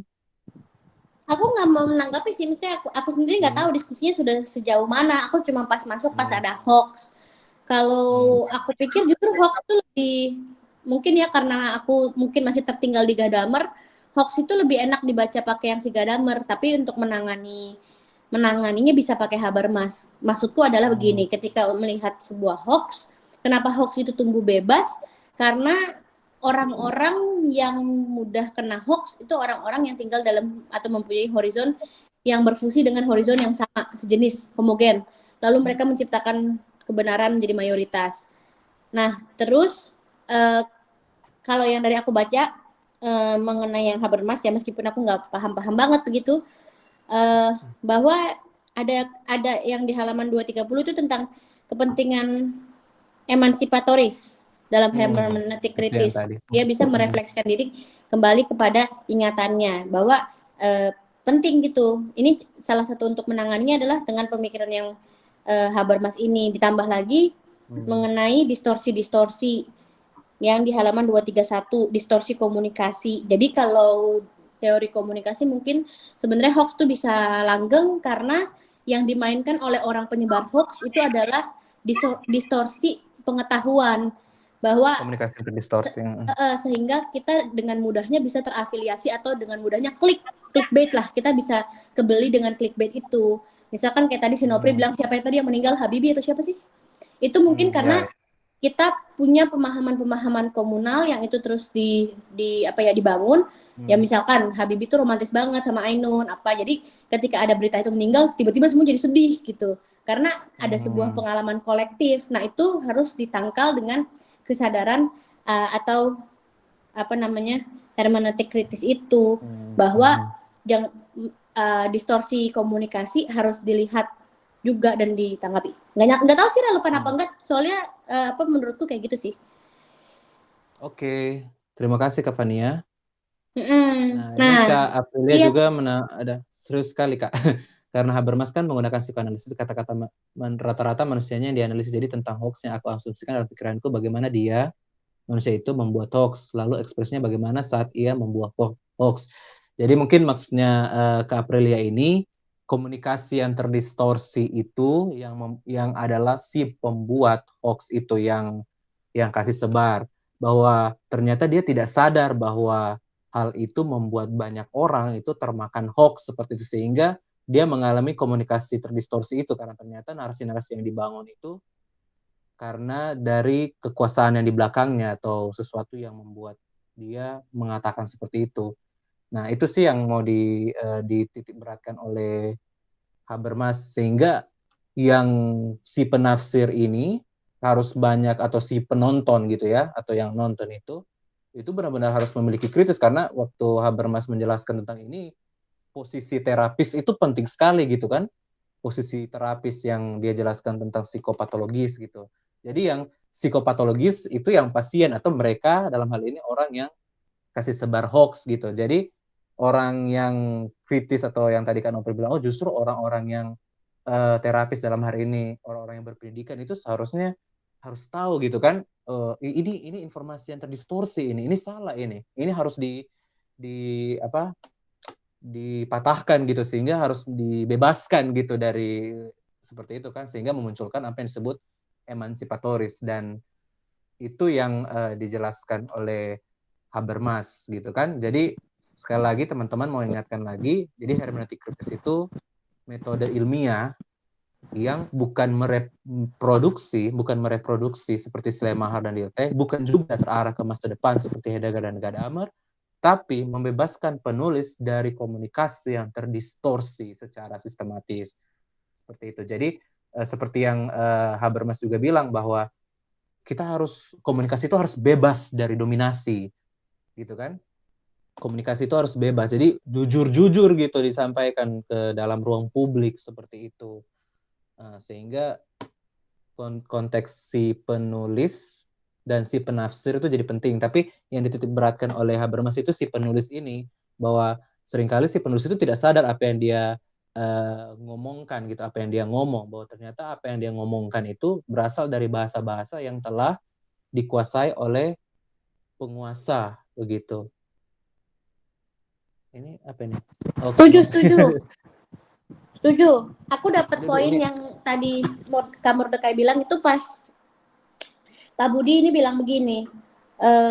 Aku nggak mau menanggapi sih, misalnya aku sendiri nggak tahu diskusinya sudah sejauh mana. Aku cuma pas masuk pas ada hoax. Kalau aku pikir justru hoax itu lebih mungkin ya karena aku mungkin masih tertinggal di Gadamer, hoax itu lebih enak dibaca pakai yang si Gadamer. Tapi untuk menanganinya bisa pakai Habermas. Maksudku adalah begini, ketika melihat sebuah hoax, kenapa hoax itu tumbuh bebas? Karena orang-orang yang mudah kena hoax itu orang-orang yang tinggal dalam atau mempunyai horizon yang berfungsi dengan horizon yang sama, sejenis, homogen. Lalu mereka menciptakan kebenaran menjadi mayoritas. Nah, terus kalau yang dari aku baca mengenai yang Habermas ya, meskipun aku nggak paham-paham banget begitu, bahwa ada yang di halaman 230 itu tentang kepentingan emansipatoris dalam hermeneutik kritis. Dia bisa merefleksikan diri kembali kepada ingatannya bahwa penting gitu. Ini salah satu untuk menanganinya adalah dengan pemikiran yang Habermas ini, ditambah lagi mengenai distorsi-distorsi yang di halaman 231, distorsi komunikasi. Jadi kalau teori komunikasi mungkin sebenarnya hoax itu bisa langgeng karena yang dimainkan oleh orang penyebar hoax itu adalah distorsi pengetahuan bahwa komunikasi terdistorsi sehingga kita dengan mudahnya bisa terafiliasi atau dengan mudahnya clickbait lah, kita bisa kebeli dengan clickbait itu. Misalkan kayak tadi si Nopri bilang siapa yang tadi yang meninggal, Habibie atau siapa sih? Itu mungkin karena kita punya pemahaman-pemahaman komunal yang itu terus dibangun. Ya misalkan Habibie itu romantis banget sama Ainun jadi ketika ada berita itu meninggal tiba-tiba semua jadi sedih gitu. Karena ada sebuah pengalaman kolektif. Nah, itu harus ditangkal dengan kesadaran atau hermeneutik kritis itu bahwa distorsi komunikasi harus dilihat juga dan ditanggapi. Nggak tahu sih relevan apa enggak, soalnya menurutku kayak gitu sih. Oke, terima kasih Kak Fania. Ini Nah, Kak Aprilia juga ada serius sekali Kak. Karena Habermas kan menggunakan psikoanalisis, kata-kata rata-rata manusianya yang dianalisis. Jadi tentang hoax yang aku asumsikan dalam pikiranku bagaimana manusia itu membuat hoax, lalu ekspresinya bagaimana saat ia membuat hoax. Jadi mungkin maksudnya Kak Aprilia ini komunikasi yang terdistorsi itu yang adalah si pembuat hoax itu yang kasih sebar, bahwa ternyata dia tidak sadar bahwa hal itu membuat banyak orang itu termakan hoax seperti itu, sehingga dia mengalami komunikasi terdistorsi itu karena ternyata narasi-narasi yang dibangun itu karena dari kekuasaan yang di belakangnya atau sesuatu yang membuat dia mengatakan seperti itu. Nah, itu sih yang mau dititik beratkan oleh Habermas, sehingga yang si penafsir ini harus banyak, atau si penonton gitu ya, atau yang nonton itu benar-benar harus memiliki kritis, karena waktu Habermas menjelaskan tentang ini, posisi terapis itu penting sekali gitu kan, posisi terapis yang dia jelaskan tentang psikopatologis gitu. Jadi yang psikopatologis itu yang pasien, atau mereka dalam hal ini orang yang kasih sebar hoax gitu. Jadi orang yang kritis atau yang tadi kan Oprah bilang, oh justru orang-orang yang terapis dalam hari ini, orang-orang yang berpendidikan itu seharusnya harus tahu gitu kan, ini informasi yang terdistorsi, ini salah, ini harus dipatahkan gitu, sehingga harus dibebaskan gitu dari seperti itu kan, sehingga memunculkan apa yang disebut emansipatoris, dan itu yang dijelaskan oleh Habermas gitu kan. Jadi sekali lagi teman-teman mau ingatkan lagi, jadi hermeneutik kritis itu metode ilmiah yang bukan mereproduksi seperti Schleiermacher dan Dilthey, bukan juga terarah ke masa depan seperti Heidegger dan Gadamer, tapi membebaskan penulis dari komunikasi yang terdistorsi secara sistematis. Seperti itu. Jadi seperti yang Habermas juga bilang, bahwa kita komunikasi itu harus bebas dari dominasi, gitu kan? Komunikasi itu harus bebas. Jadi jujur-jujur gitu disampaikan ke dalam ruang publik seperti itu. Sehingga konteks si penulis dan si penafsir itu jadi penting. Tapi yang dititik beratkan oleh Habermas itu si penulis ini, bahwa seringkali si penulis itu tidak sadar apa yang dia ngomongkan gitu, apa yang dia ngomong, bahwa ternyata apa yang dia ngomongkan itu berasal dari bahasa-bahasa yang telah dikuasai oleh penguasa begitu. Ini apa ini? Setuju. Aku dapat poin yang tadi Kak Mordekai bilang itu pas Pak Budi ini bilang begini,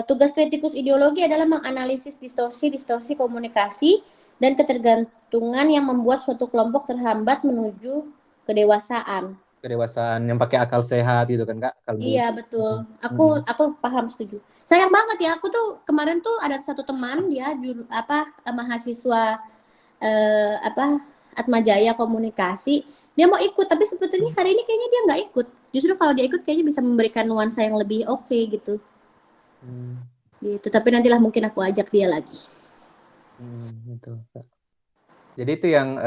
tugas kritikus ideologi adalah menganalisis distorsi komunikasi dan ketergantungan yang membuat suatu kelompok terhambat menuju kedewasaan. Kedewasaan yang pakai akal sehat gitu kan Kak? Iya betul. Aku paham, setuju. Sayang banget ya, aku tuh kemarin tuh ada satu teman, dia mahasiswa Atmajaya Komunikasi, dia mau ikut, tapi sebetulnya hari ini kayaknya dia nggak ikut. Justru kalau dia ikut kayaknya bisa memberikan nuansa yang lebih oke gitu. Gitu. Tapi nantilah mungkin aku ajak dia lagi. Gitu. Jadi itu yang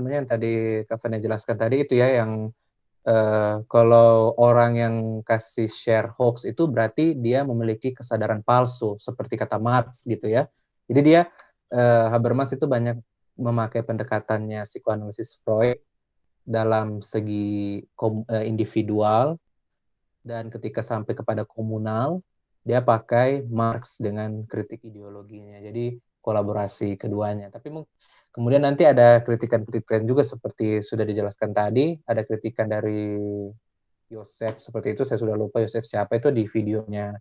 yang tadi Kak Fania jelaskan tadi itu ya, yang kalau orang yang kasih share hoax itu berarti dia memiliki kesadaran palsu seperti kata Marx gitu ya. Jadi dia Habermas itu banyak memakai pendekatannya psikoanalisis Freud dalam segi individual, dan ketika sampai kepada komunal dia pakai Marx dengan kritik ideologinya. Jadi kolaborasi keduanya. Tapi kemudian nanti ada kritikan-kritikan juga seperti sudah dijelaskan tadi, ada kritikan dari Yosef seperti itu, saya sudah lupa Yosef siapa itu, di videonya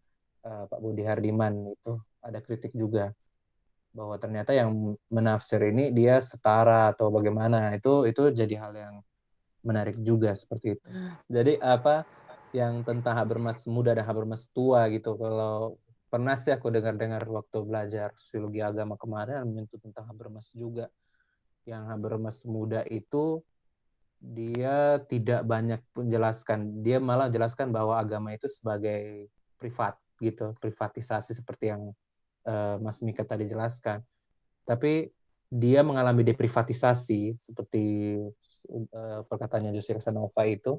Pak Budi Hardiman itu ada kritik juga, bahwa ternyata yang menafsir ini dia setara atau bagaimana, itu jadi hal yang menarik juga seperti itu. Jadi yang tentang Habermas muda dan Habermas tua gitu, kalau pernah sih aku dengar waktu belajar sosiologi agama kemarin menyentuh tentang Habermas juga. Yang Habermas muda itu dia tidak banyak menjelaskan, dia malah jelaskan bahwa agama itu sebagai privat gitu, privatisasi seperti yang Mas Mika tadi jelaskan. Tapi dia mengalami deprivatisasi seperti perkataannya Jose Casanova itu,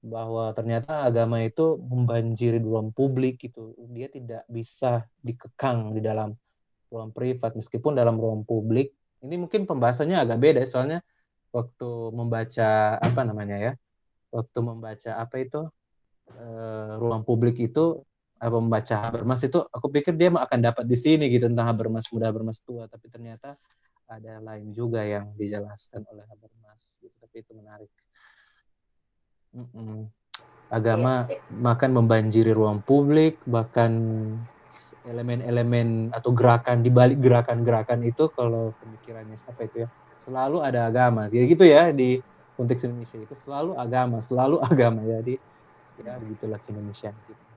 bahwa ternyata agama itu membanjiri ruang publik gitu. Dia tidak bisa dikekang di dalam ruang privat, meskipun dalam ruang publik ini mungkin pembahasannya agak beda, soalnya waktu membaca ruang publik itu, membaca Habermas itu, aku pikir dia akan dapat di sini gitu tentang Habermas muda, Habermas tua, tapi ternyata ada lain juga yang dijelaskan oleh Habermas gitu. Tapi itu menarik. Agama bahkan membanjiri ruang publik, bahkan elemen-elemen atau gerakan, di balik gerakan-gerakan itu, kalau pemikirannya siapa itu ya, selalu ada agama. Jadi gitu ya, di konteks Indonesia itu selalu agama. Jadi Ya begitulah Indonesia gitu.